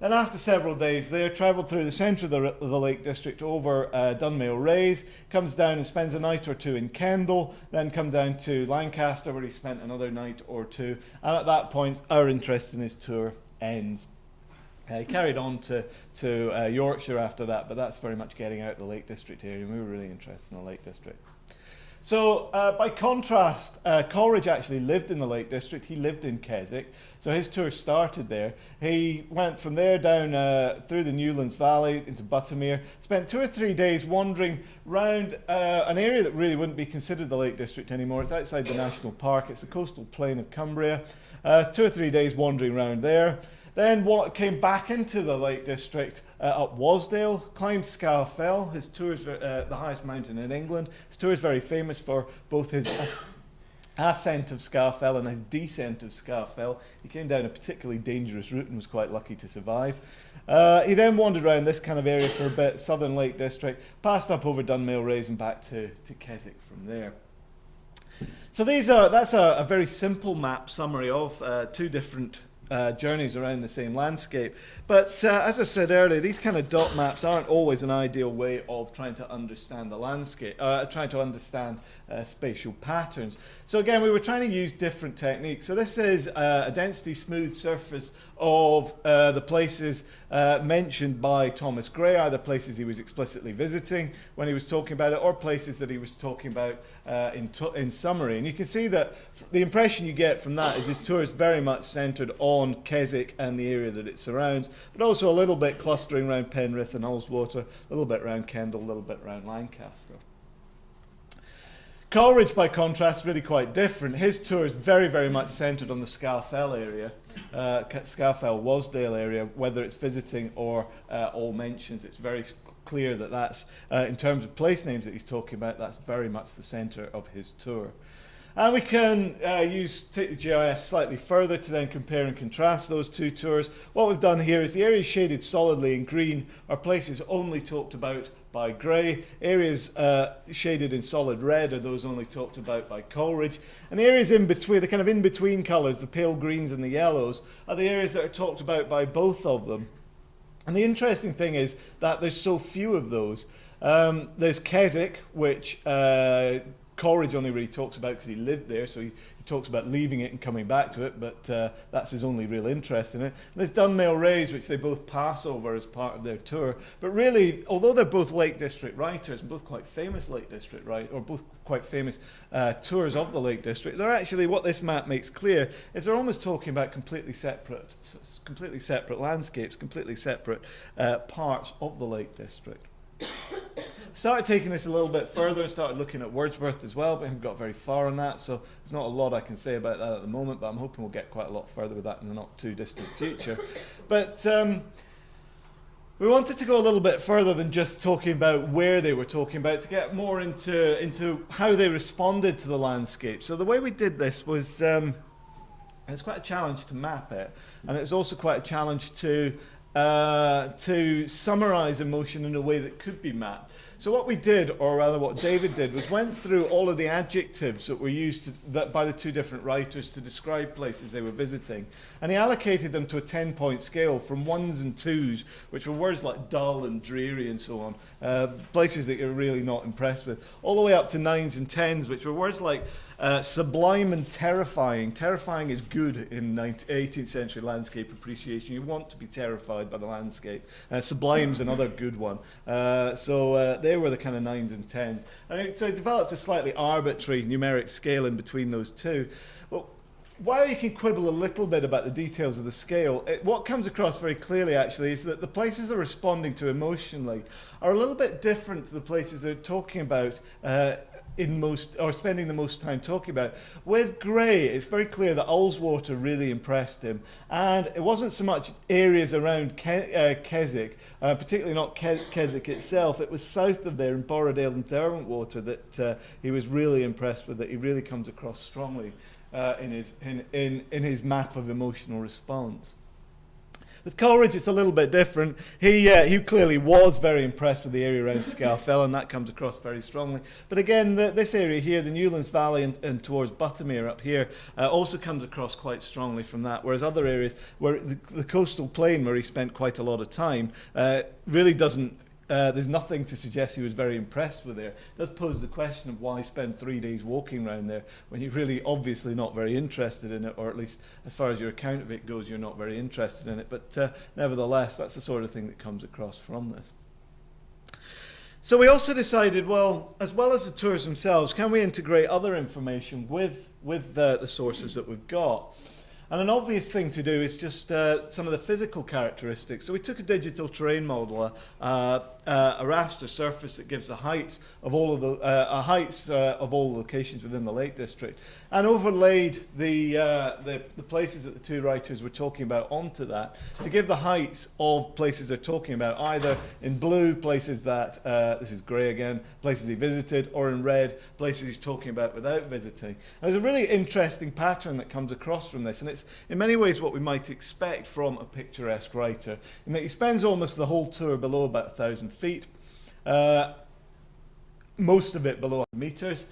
Then after several days there, travelled through the centre of the Lake District over Dunmail Raise, comes down and spends a night or two in Kendal, then come down to Lancaster where he spent another night or two, and at that point our interest in his tour ends. He carried on to Yorkshire after that, but that's very much getting out of the Lake District area, and we were really interested in the Lake District. So by contrast, Coleridge actually lived in the Lake District. He lived in Keswick, so his tour started there. He went from there down through the Newlands Valley into Buttermere, spent 2 or 3 days wandering round an area that really wouldn't be considered the Lake District anymore. It's outside the National Park. It's the coastal plain of Cumbria. 2 or 3 days wandering around there. Then came back into the Lake District up Wasdale, climbed Scafell. His tour is the highest mountain in England. His tour is very famous for both his ascent of Scafell and his descent of Scafell. He came down a particularly dangerous route and was quite lucky to survive. He then wandered around this kind of area for a bit, southern Lake District, passed up over Dunmail Raise and back to Keswick from there. So that's a very simple map summary of two different journeys around the same landscape. But as I said earlier, these kind of dot maps aren't always an ideal way of trying to understand the landscape, trying to understand spatial patterns. So again, we were trying to use different techniques. So this is a density smooth surface of the places mentioned by Thomas Gray, either places he was explicitly visiting when he was talking about it, or places that he was talking about in summary. And you can see that the impression you get from that is his tour is very much centred on Keswick and the area that it surrounds, but also a little bit clustering around Penrith and Ullswater, a little bit around Kendal, a little bit around Lancaster. Coleridge, by contrast, really quite different. His tour is very, very much centred on the Scafell area, Scafell-Wasdale area, whether it's visiting or all mentions. It's very clear that that's, in terms of place names that he's talking about, that's very much the centre of his tour. And we can take the GIS slightly further to then compare and contrast those two tours. What we've done here is the areas shaded solidly in green are places only talked about by Gray. Areas shaded in solid red are those only talked about by Coleridge. And the areas in between, the kind of in-between colours, the pale greens and the yellows, are the areas that are talked about by both of them. And the interesting thing is that there's so few of those. There's Keswick, which Coleridge only really talks about because he lived there, so he talks about leaving it and coming back to it, but that's his only real interest in it. And there's Dunmail Raise, which they both pass over as part of their tour. But really, although they're both Lake District writers, and both quite famous Lake District or both quite famous tours of the Lake District, they're actually, what this map makes clear, is they're almost talking about completely separate landscapes, completely separate parts of the Lake District. Started taking this a little bit further and started looking at Wordsworth as well, but I haven't got very far on that, so there's not a lot I can say about that at the moment, but I'm hoping we'll get quite a lot further with that in the not too distant future. But we wanted to go a little bit further than just talking about where they were talking about, to get more into how they responded to the landscape. So the way we did this was, it's quite a challenge to map it, and it was also quite a challenge to summarize emotion in a way that could be mapped. So what we did, or rather what David did, was went through all of the adjectives that were used by the two different writers to describe places they were visiting. And he allocated them to a 10-point scale from 1s and 2s, which were words like dull and dreary and so on, places that you're really not impressed with, all the way up to 9s and 10s, which were words like sublime and terrifying. Terrifying is good in 18th century landscape appreciation. You want to be terrified by the landscape. Sublime's another good one. So they were the kind of 9s and 10s. And so it developed a slightly arbitrary numeric scale in between those two. Well, while you can quibble a little bit about the details of the scale, what comes across very clearly actually is that the places they're responding to emotionally are a little bit different to the places they're talking about spending the most time talking about. With Gray, it's very clear that Ullswater really impressed him, and it wasn't so much areas around Keswick, particularly not Keswick itself. It was south of there in Borrowdale and Derwentwater that he was really impressed with, that he really comes across strongly in his map of emotional response. With Coleridge, it's a little bit different. He clearly was very impressed with the area around Scarfell, and that comes across very strongly. But again, this area here, the Newlands Valley and towards Buttermere up here, also comes across quite strongly from that, whereas other areas, where the coastal plain, where he spent quite a lot of time, really doesn't. There's nothing to suggest he was very impressed with there. It does pose the question of why spend 3 days walking around there when you're really obviously not very interested in it, or at least as far as your account of it goes, you're not very interested in it. But nevertheless, that's the sort of thing that comes across from this. So we also decided, well as the tours themselves, can we integrate other information with the sources that we've got? And an obvious thing to do is just some of the physical characteristics. So we took a digital terrain model, a raster surface that gives the heights of all of the locations within the Lake District, and overlaid the places that the two writers were talking about onto that to give the heights of places they're talking about, either in blue, places that, this is Gray again, places he visited, or in red, places he's talking about without visiting. And there's a really interesting pattern that comes across from this, and it's in many ways what we might expect from a picturesque writer, in that he spends almost the whole tour below about 1,000 feet, most of it below 100 meters.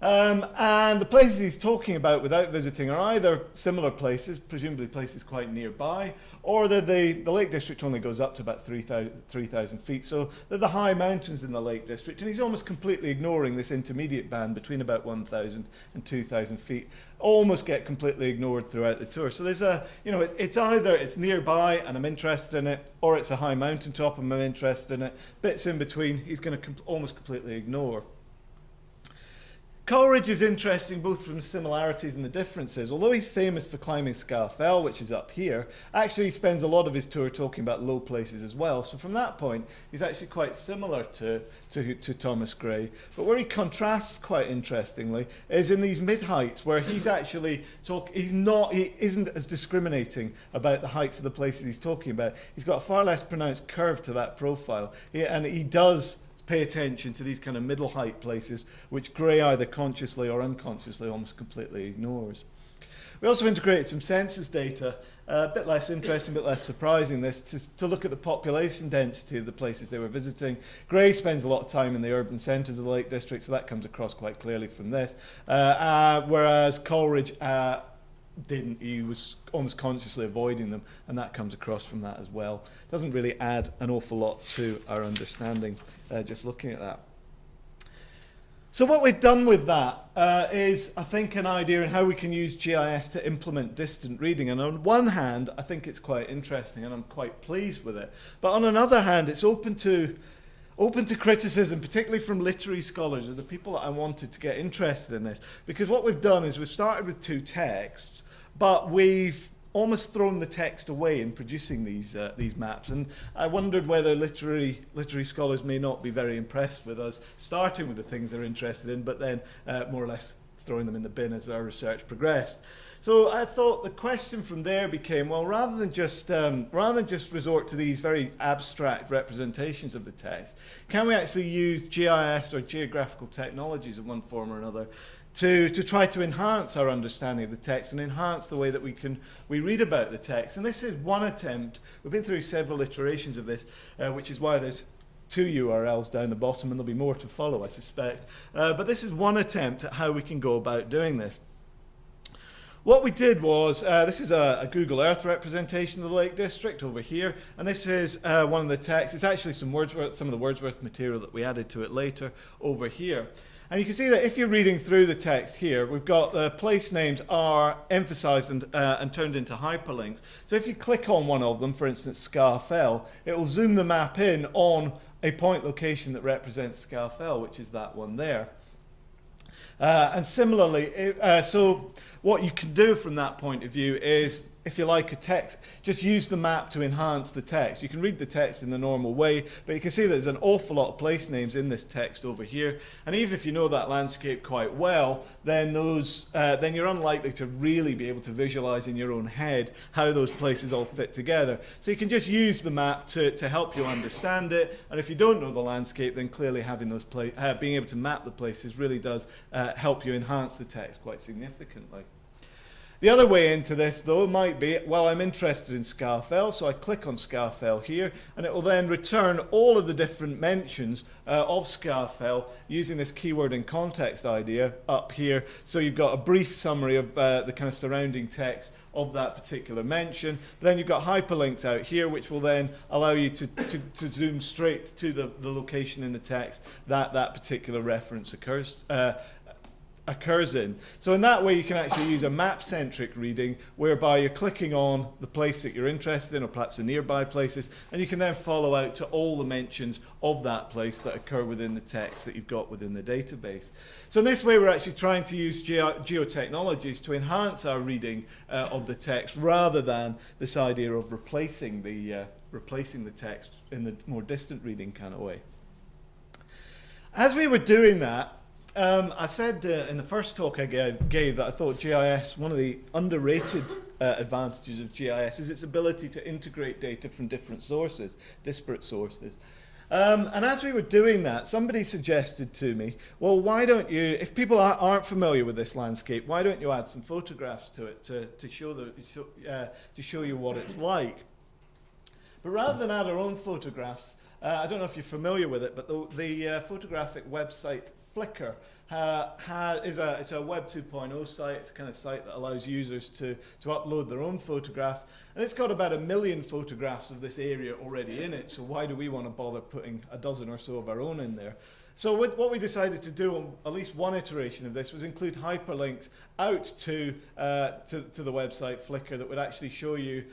And the places he's talking about without visiting are either similar places, presumably places quite nearby, or the Lake District only goes up to about 3,000 feet. So they're the high mountains in the Lake District, and he's almost completely ignoring this intermediate band between about 1,000 and 2,000 feet. Almost get completely ignored throughout the tour. So there's it's either it's nearby and I'm interested in it, or it's a high mountaintop and I'm interested in it. Bits in between, he's going to almost completely ignore. Coleridge is interesting both from the similarities and the differences. Although he's famous for climbing Scarfell, which is up here, actually he spends a lot of his tour talking about low places as well. So from that point, he's actually quite similar to Thomas Gray. But where he contrasts quite interestingly is in these mid-heights, where he's actually he isn't as discriminating about the heights of the places he's talking about. He's got a far less pronounced curve to that profile, and he does pay attention to these kind of middle height places, which Gray either consciously or unconsciously almost completely ignores. We also integrated some census data, a bit less interesting, a bit less surprising, this to look at the population density of the places they were visiting. Gray spends a lot of time in the urban centres of the Lake District, so that comes across quite clearly from this, whereas Coleridge didn't. He was almost consciously avoiding them, and that comes across from that as well. Doesn't really add an awful lot to our understanding, just looking at that. So what we've done with that is, I think, an idea in how we can use GIS to implement distant reading. And on one hand, I think it's quite interesting, and I'm quite pleased with it. But on another hand, it's open to criticism, particularly from literary scholars, or the people that I wanted to get interested in this. Because what we've done is we've started with 2 texts, but we've almost thrown the text away in producing these maps. And I wondered whether literary scholars may not be very impressed with us starting with the things they're interested in, but then more or less throwing them in the bin as our research progressed. So I thought the question from there became, well, rather than just resort to these very abstract representations of the text, can we actually use GIS or geographical technologies of one form or another to try to enhance our understanding of the text and enhance the way that we read about the text? And this is one attempt. We've been through several iterations of this, which is why there's 2 URLs down the bottom, and there'll be more to follow, I suspect. But this is one attempt at how we can go about doing this. What we did was, this is a Google Earth representation of the Lake District over here, and this is one of the texts. It's actually some of the Wordsworth material that we added to it later over here. And you can see that if you're reading through the text here, we've got the place names are emphasized and turned into hyperlinks. So if you click on one of them, for instance, Scafell, it will zoom the map in on a point location that represents Scafell, which is that one there. And similarly, so what you can do from that point of view is, if you like a text, just use the map to enhance the text. You can read the text in the normal way, but you can see there's an awful lot of place names in this text over here. And even if you know that landscape quite well, then you're unlikely to really be able to visualize in your own head how those places all fit together. So you can just use the map to help you understand it. And if you don't know the landscape, then clearly having those being able to map the places really does help you enhance the text quite significantly. The other way into this, though, might be, well, I'm interested in Scafell, so I click on Scafell here, and it will then return all of the different mentions of Scafell using this keyword and context idea up here. So you've got a brief summary of the kind of surrounding text of that particular mention. But then you've got hyperlinks out here, which will then allow you to zoom straight to the location in the text that that particular reference occurs in. So in that way you can actually use a map-centric reading whereby you're clicking on the place that you're interested in, or perhaps the nearby places, and you can then follow out to all the mentions of that place that occur within the text that you've got within the database. So in this way we're actually trying to use geotechnologies to enhance our reading of the text, rather than this idea of replacing the text in the more distant reading kind of way. As we were doing that, I said in the first talk I gave that I thought GIS, one of the underrated advantages of GIS is its ability to integrate data from different sources, disparate sources. And as we were doing that, somebody suggested to me, well, why don't you, if people aren't familiar with this landscape, why don't you add some photographs to it to show you what it's like? But rather than add our own photographs, I don't know if you're familiar with it, but the photographic website Flickr it's a Web 2.0 site. It's a kind of site that allows users to upload their own photographs. And it's got about 1 million photographs of this area already in it. So why do we want to bother putting a dozen or so of our own in there? So what we decided to do on at least one iteration of this was include hyperlinks out to the website Flickr that would actually show you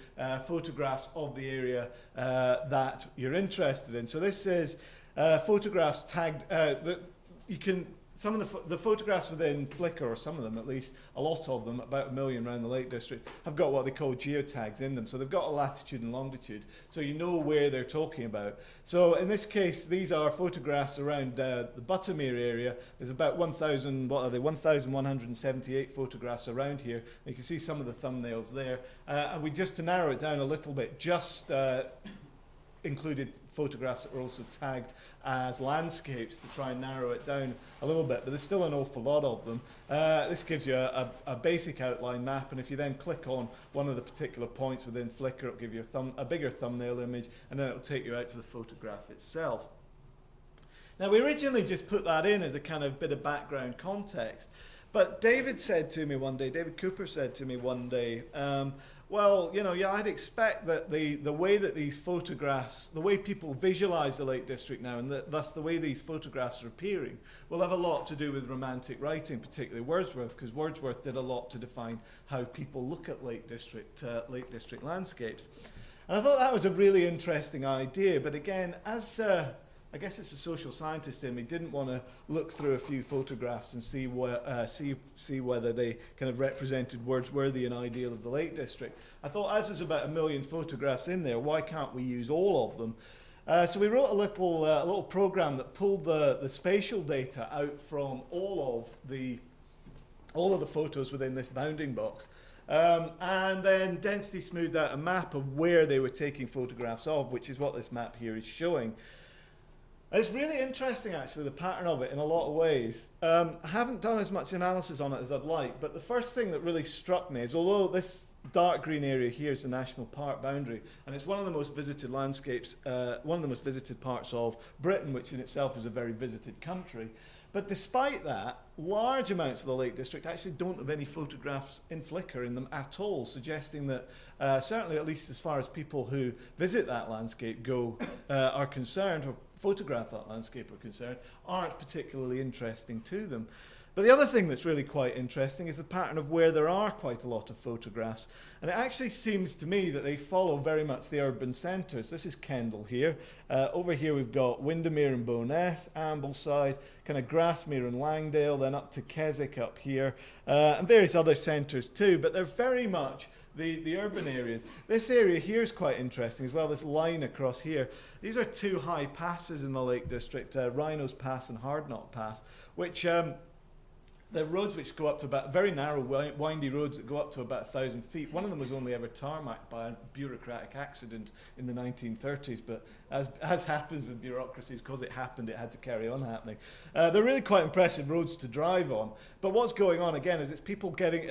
photographs of the area that you're interested in. So this is photographs tagged that you can. Some of the photographs within Flickr, or some of them at least, a lot of them, about 1 million around the Lake District, have got what they call geotags in them. So they've got a latitude and longitude, so you know where they're talking about. So in this case, these are photographs around the Buttermere area. There's about 1,178 photographs around here. You can see some of the thumbnails there. And we, just to narrow it down a little bit, just included photographs that were also tagged as landscapes to try and narrow it down a little bit, but there's still an awful lot of them. This gives you a basic outline map, and if you then click on one of the particular points within Flickr, it'll give you a bigger thumbnail image, and then it'll take you out to the photograph itself. Now, we originally just put that in as a kind of bit of background context, But David Cooper said to me one day, well, you know, yeah, I'd expect that the way that these photographs, the way people visualize the Lake District now, and thus the way these photographs are appearing, will have a lot to do with Romantic writing, particularly Wordsworth, because Wordsworth did a lot to define how people look at Lake District landscapes. And I thought that was a really interesting idea, but again, as I guess it's a social scientist in me, didn't want to look through a few photographs and see whether they kind of represented Wordsworthian ideal of the Lake District. I thought, as there's about 1 million photographs in there, why can't we use all of them? So we wrote a little program that pulled the spatial data out from all of the photos within this bounding box. And then density smoothed out a map of where they were taking photographs of, which is what this map here is showing. It's really interesting, actually, the pattern of it in a lot of ways. I haven't done as much analysis on it as I'd like, but the first thing that really struck me is, although this dark green area here is the national park boundary, and it's one of the most visited landscapes, one of the most visited parts of Britain, which in itself is a very visited country, but despite that, large amounts of the Lake District actually don't have any photographs in Flickr in them at all, suggesting that certainly, at least as far as people who visit that landscape are concerned, or photograph that landscape are concerned, aren't particularly interesting to them. But the other thing that's really quite interesting is the pattern of where there are quite a lot of photographs. And it actually seems to me that they follow very much the urban centres. This is Kendal here. Over here we've got Windermere and Bowness, Ambleside, kind of Grasmere and Langdale, then up to Keswick up here, and various other centres too. But they're very much the urban areas. This area here is quite interesting as well, this line across here. These are two high passes in the Lake District, Rhinos Pass and Hardknot Pass, which they're roads which go up to about, very narrow, windy roads that go up to about 1,000 feet. One of them was only ever tarmacked by a bureaucratic accident in the 1930s, but as happens with bureaucracies, because it happened, it had to carry on happening. They're really quite impressive roads to drive on. But what's going on again is it's people getting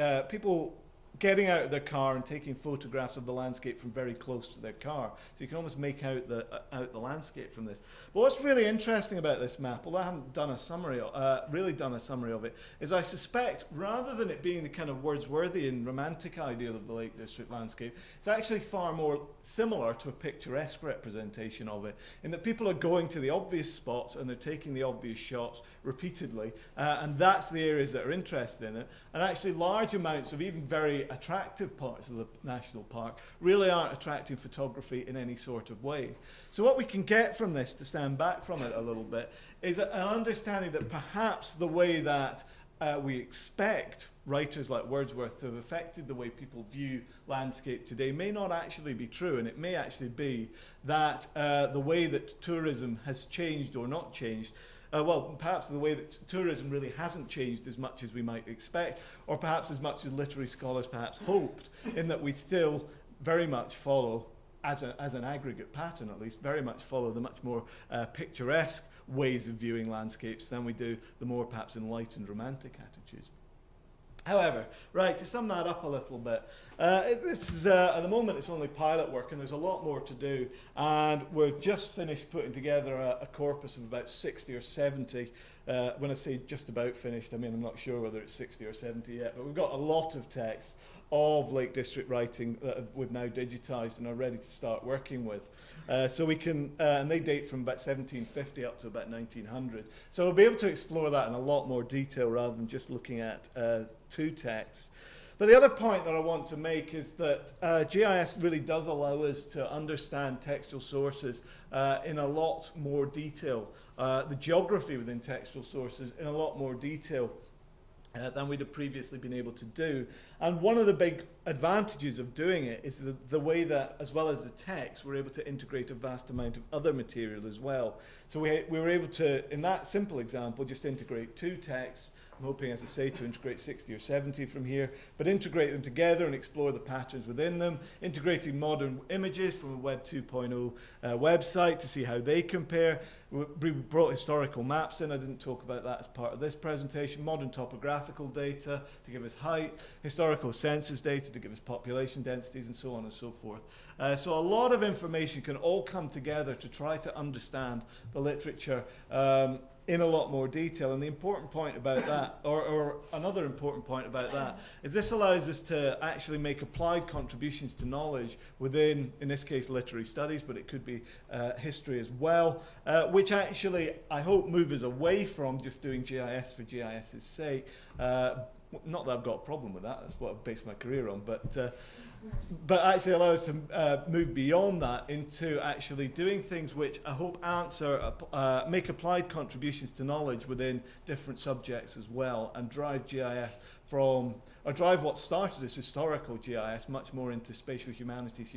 out of their car and taking photographs of the landscape from very close to their car. So you can almost make out the landscape from this. But what's really interesting about this map, although I haven't done really done a summary of it, is I suspect rather than it being the kind of Wordsworthian romantic ideal of the Lake District landscape, it's actually far more similar to a picturesque representation of it, in that people are going to the obvious spots and they're taking the obvious shots repeatedly, and that's the areas that are interested in it. And actually large amounts of even very attractive parts of the national park really aren't attracting photography in any sort of way. So what we can get from this, to stand back from it a little bit, is an understanding that perhaps the way that we expect writers like Wordsworth to have affected the way people view landscape today may not actually be true, and it may actually be that the way that tourism has changed or not changed, well, perhaps the way that tourism really hasn't changed as much as we might expect, or perhaps as much as literary scholars perhaps hoped, in that we still very much follow, as an aggregate pattern at least, very much follow the much more picturesque ways of viewing landscapes than we do the more perhaps enlightened romantic attitudes. However, right, to sum that up a little bit, this is, at the moment it's only pilot work and there's a lot more to do, and we've just finished putting together a corpus of about 60 or 70. When I say just about finished, I mean I'm not sure whether it's 60 or 70 yet, but we've got a lot of texts of Lake District writing that we've now digitised and are ready to start working with. So we can, and they date from about 1750 up to about 1900. So we'll be able to explore that in a lot more detail rather than just looking at two texts. But the other point that I want to make is that GIS really does allow us to understand textual sources in a lot more detail, the geography within textual sources in a lot more detail than we'd have previously been able to do. And one of the big advantages of doing it is the way that, as well as the text, we're able to integrate a vast amount of other material as well. So we were able to, in that simple example, just integrate two texts. I'm hoping, as I say, to integrate 60 or 70 from here, but integrate them together and explore the patterns within them, integrating modern images from a Web 2.0 website to see how they compare, We brought historical maps in. I didn't talk about that as part of this presentation. Modern topographical data to give us height, historical census data to give us population densities, and so on and so forth. So a lot of information can all come together to try to understand the literature in a lot more detail. And the important point about that, or another important point about that, is this allows us to actually make applied contributions to knowledge within, in this case, literary studies, but it could be history as well, which actually, I hope, move us away from just doing GIS for GIS's sake. Not that I've got a problem with that, that's what I've based my career on, but actually allow us to move beyond that into actually doing things which I hope make applied contributions to knowledge within different subjects as well, and drive GIS drive what started as historical GIS much more into spatial humanities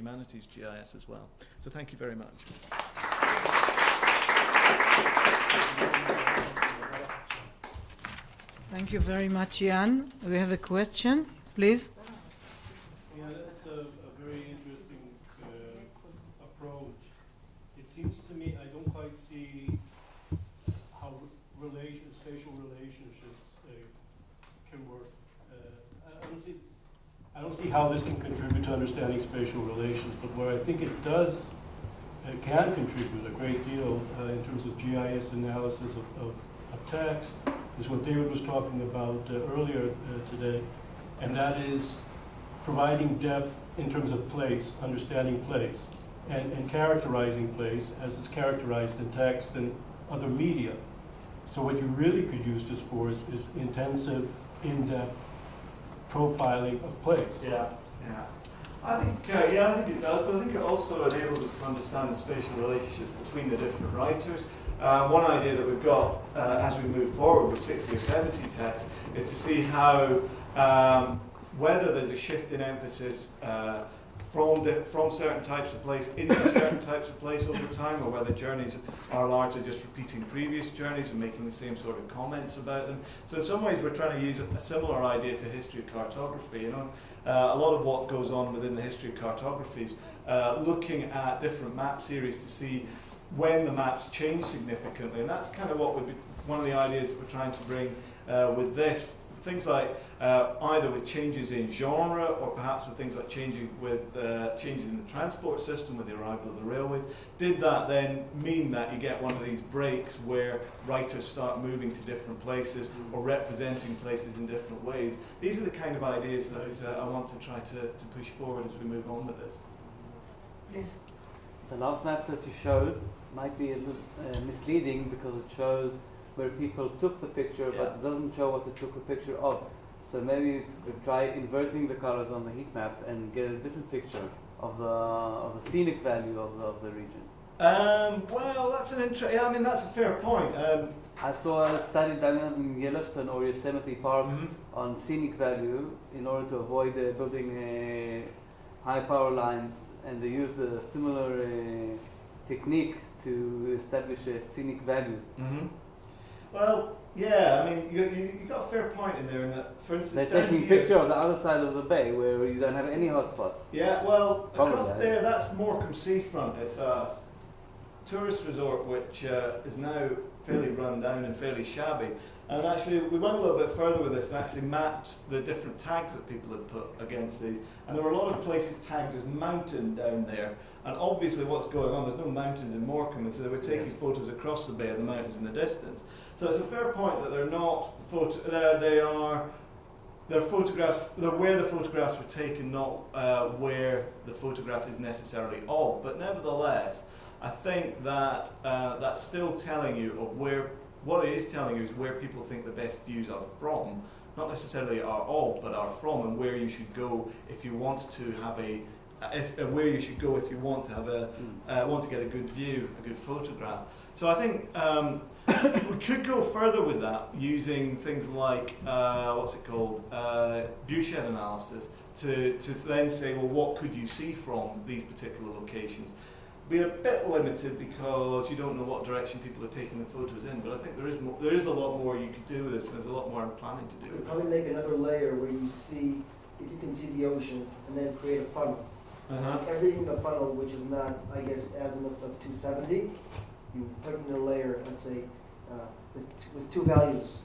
GIS as well. So thank you very much. Thank you very much, Jan. We have a question, please. Yeah, that's a very interesting approach. It seems to me I don't quite see how spatial relationships can work. I don't see how this can contribute to understanding spatial relations, but where I think it does, can contribute a great deal in terms of GIS analysis of text, is what David was talking about earlier today, and that is providing depth in terms of place, understanding place, and characterizing place as is characterized in text and other media. So what you really could use this for is intensive, in-depth profiling of place. Yeah. I think it does, but I think it also enables us to understand the spatial relationships between the different writers. One idea that we've got as we move forward with 60 or 70 texts is to see how whether there's a shift in emphasis from certain types of place into certain types of place over time, or whether journeys are largely just repeating previous journeys and making the same sort of comments about them. So in some ways we're trying to use a similar idea to history of cartography. A lot of what goes on within the history of cartographies, looking at different map series to see when the maps change significantly, and that's kind of what would be one of the ideas that we're trying to bring with this. Things like either with changes in genre, or perhaps with things like changes in the transport system with the arrival of the railways. Did that then mean that you get one of these breaks where writers start moving to different places or representing places in different ways? These are the kind of ideas that I want to try to push forward as we move on with this. Please. The last map that you showed might be a little misleading because it shows where people took the picture, but doesn't show what they took a picture of. So maybe try inverting the colors on the heat map and get a different picture of the scenic value of the region. Well, that's that's a fair point. I saw a study done in Yellowstone or Yosemite Park on scenic value in order to avoid building high power lines, and they used a similar technique to establish a scenic value. Well, yeah, you got a fair point in there. In that, for instance, they're taking a picture of the other side of the bay where you don't have any hotspots. Yeah, well, across there, that's Morecambe Seafront. It's a tourist resort which is now fairly run down and fairly shabby. And actually, we went a little bit further with this and actually mapped the different tags that people had put against these. And there were a lot of places tagged as mountain down there. And obviously what's going on, there's no mountains in Morecambe, so they were taking photos across the bay of the mountains in the distance. So it's a fair point that they're not, they're photographs, they're where the photographs were taken, not where the photograph is necessarily of. But nevertheless, I think that that's still telling you of where, what it is telling you is where people think the best views are from, not necessarily are of, but are from, and where you should go if you want to have where you should go if you want to have want to get a good view, a good photograph. So I think we could go further with that using things like viewshed analysis to then say, well, what could you see from these particular locations? Be a bit limited because you don't know what direction people are taking the photos in, but I think there is a lot more you could do with this, and there's a lot more I'm planning to do. You could probably make another layer where you see, if you can see the ocean, and then create a funnel. Everything in the funnel, which is not, I guess, azimuth of 270, you put in a layer, let's say, with two values,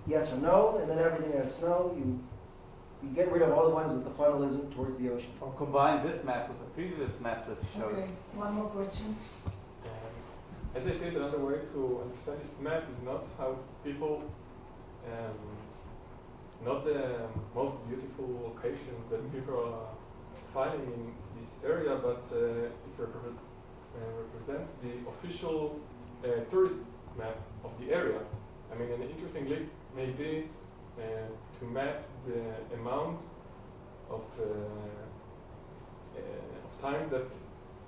yes or no, and then everything that's no, you get rid of all the ones that the funnel isn't towards the ocean. Or combine this map with the previous map that you showed. Okay, one more question. As I said, another way to understand this map is not how people, not the most beautiful locations that people are finding in this area, but it represents the official tourist map of the area. I mean, an interesting link may be to map the amount of times that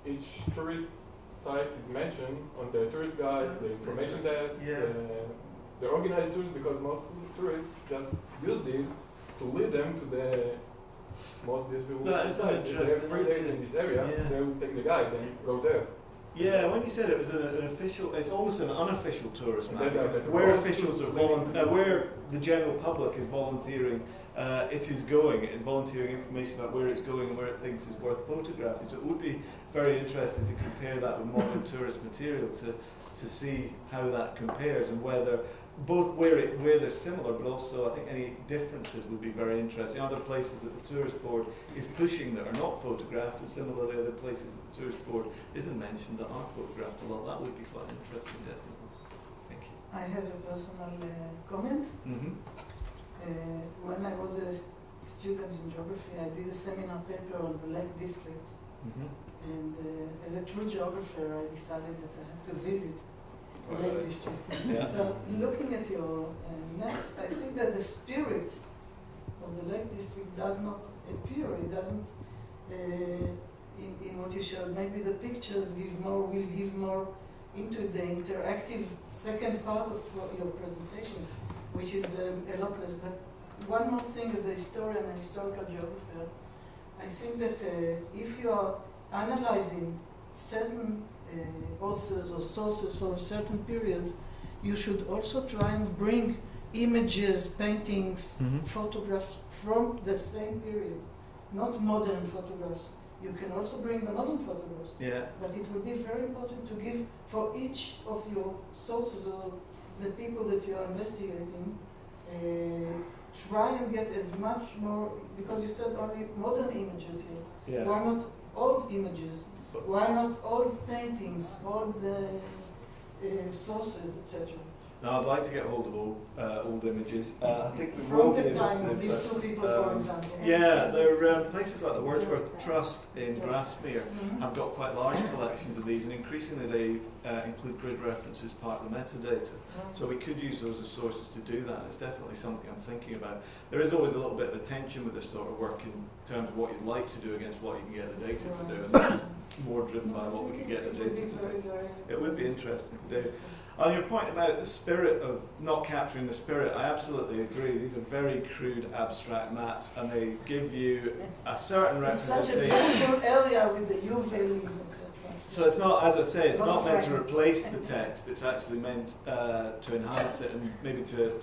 each tourist site is mentioned on the tourist guides, the information desks, the organized tours, because most tourists just use these to lead them to the most beautiful sites. If they have 3 days in this area, they will take the guide and go there. Yeah, when you said it was an official, it's almost an unofficial tourist map. That Where officials are where the general public is volunteering, it is going. It is volunteering information about where it's going and where it thinks is worth photographing. So it would be very interesting to compare that with modern tourist material to see how that compares and whether both where they're similar, but also I think any differences would be very interesting. Other places that the tourist board is pushing that are not photographed, and similarly other places that the tourist board isn't mentioned that are photographed a lot. That would be quite interesting, definitely. Thank you. I have a personal comment. When I was a student in geography, I did a seminar paper on the Lake District. And as a true geographer, I decided that I had to visit the Lake District. So looking at your maps, I think that the spirit of the Lake District does not appear. It doesn't, in what you showed, maybe the pictures will give more into the interactive second part of your presentation, which is a lot less. But one more thing, as a historian and historical geographer, I think that if you are analyzing certain authors or sources for a certain period, you should also try and bring images, paintings, photographs from the same period, not modern photographs. You can also bring the modern photographs, but it will be very important to give for each of your sources or the people that you are investigating, try and get as much more, because you said only modern images here. Why not old images? Why not old paintings, old sources, etc.? Now, I'd like to get hold of old images. I think we From will the be able time to, of these two people, for example. Yeah, there are places like the Wordsworth Trust in Grasmere have got quite large collections of these, and increasingly they include grid references part of the metadata. So we could use those as sources to do that. It's definitely something I'm thinking about. There is always a little bit of a tension with this sort of work in terms of what you'd like to do against what you can get the data to do, and this is more driven by what we can get the data to do. It would be interesting to do. On your point about the spirit of not capturing the spirit, I absolutely agree. These are very crude, abstract maps, and they give you a certain representation. It's such a beautiful area with the U valleys, etc. So it's not, as I say, it's not meant to replace the text. It's actually meant to enhance it and maybe to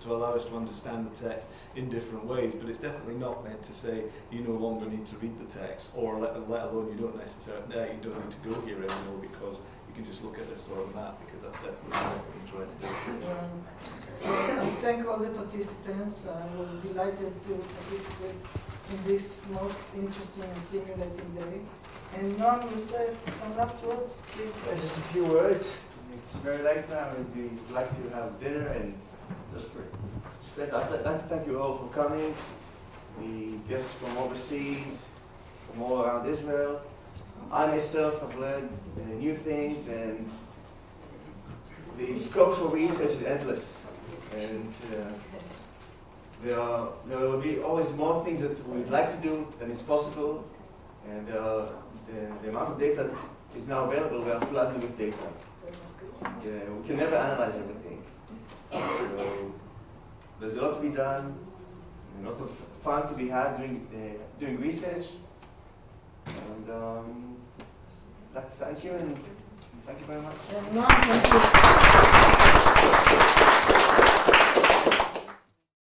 allow us to understand the text in different ways. But it's definitely not meant to say you no longer need to read the text, or let alone you don't necessarily you don't need to go here anymore because you can just look at this sort of map, because that's definitely what we're trying to do. So I thank all the participants. I was delighted to participate in this most interesting and stimulating day. And Noam, you say some last words, please. Just a few words. It's very late now, and we'd like to have dinner. And I'd like to thank you all for coming. The guests from overseas, from all around Israel. I myself have learned new things, and the scope for research is endless. And there will be always more things that we'd like to do than is possible. And the amount of data is now available. We are flooded with data. We can never analyze everything. So there's a lot to be done, a lot of fun to be had doing research. And I'd like to thank you, and thank you very much. No, thank you.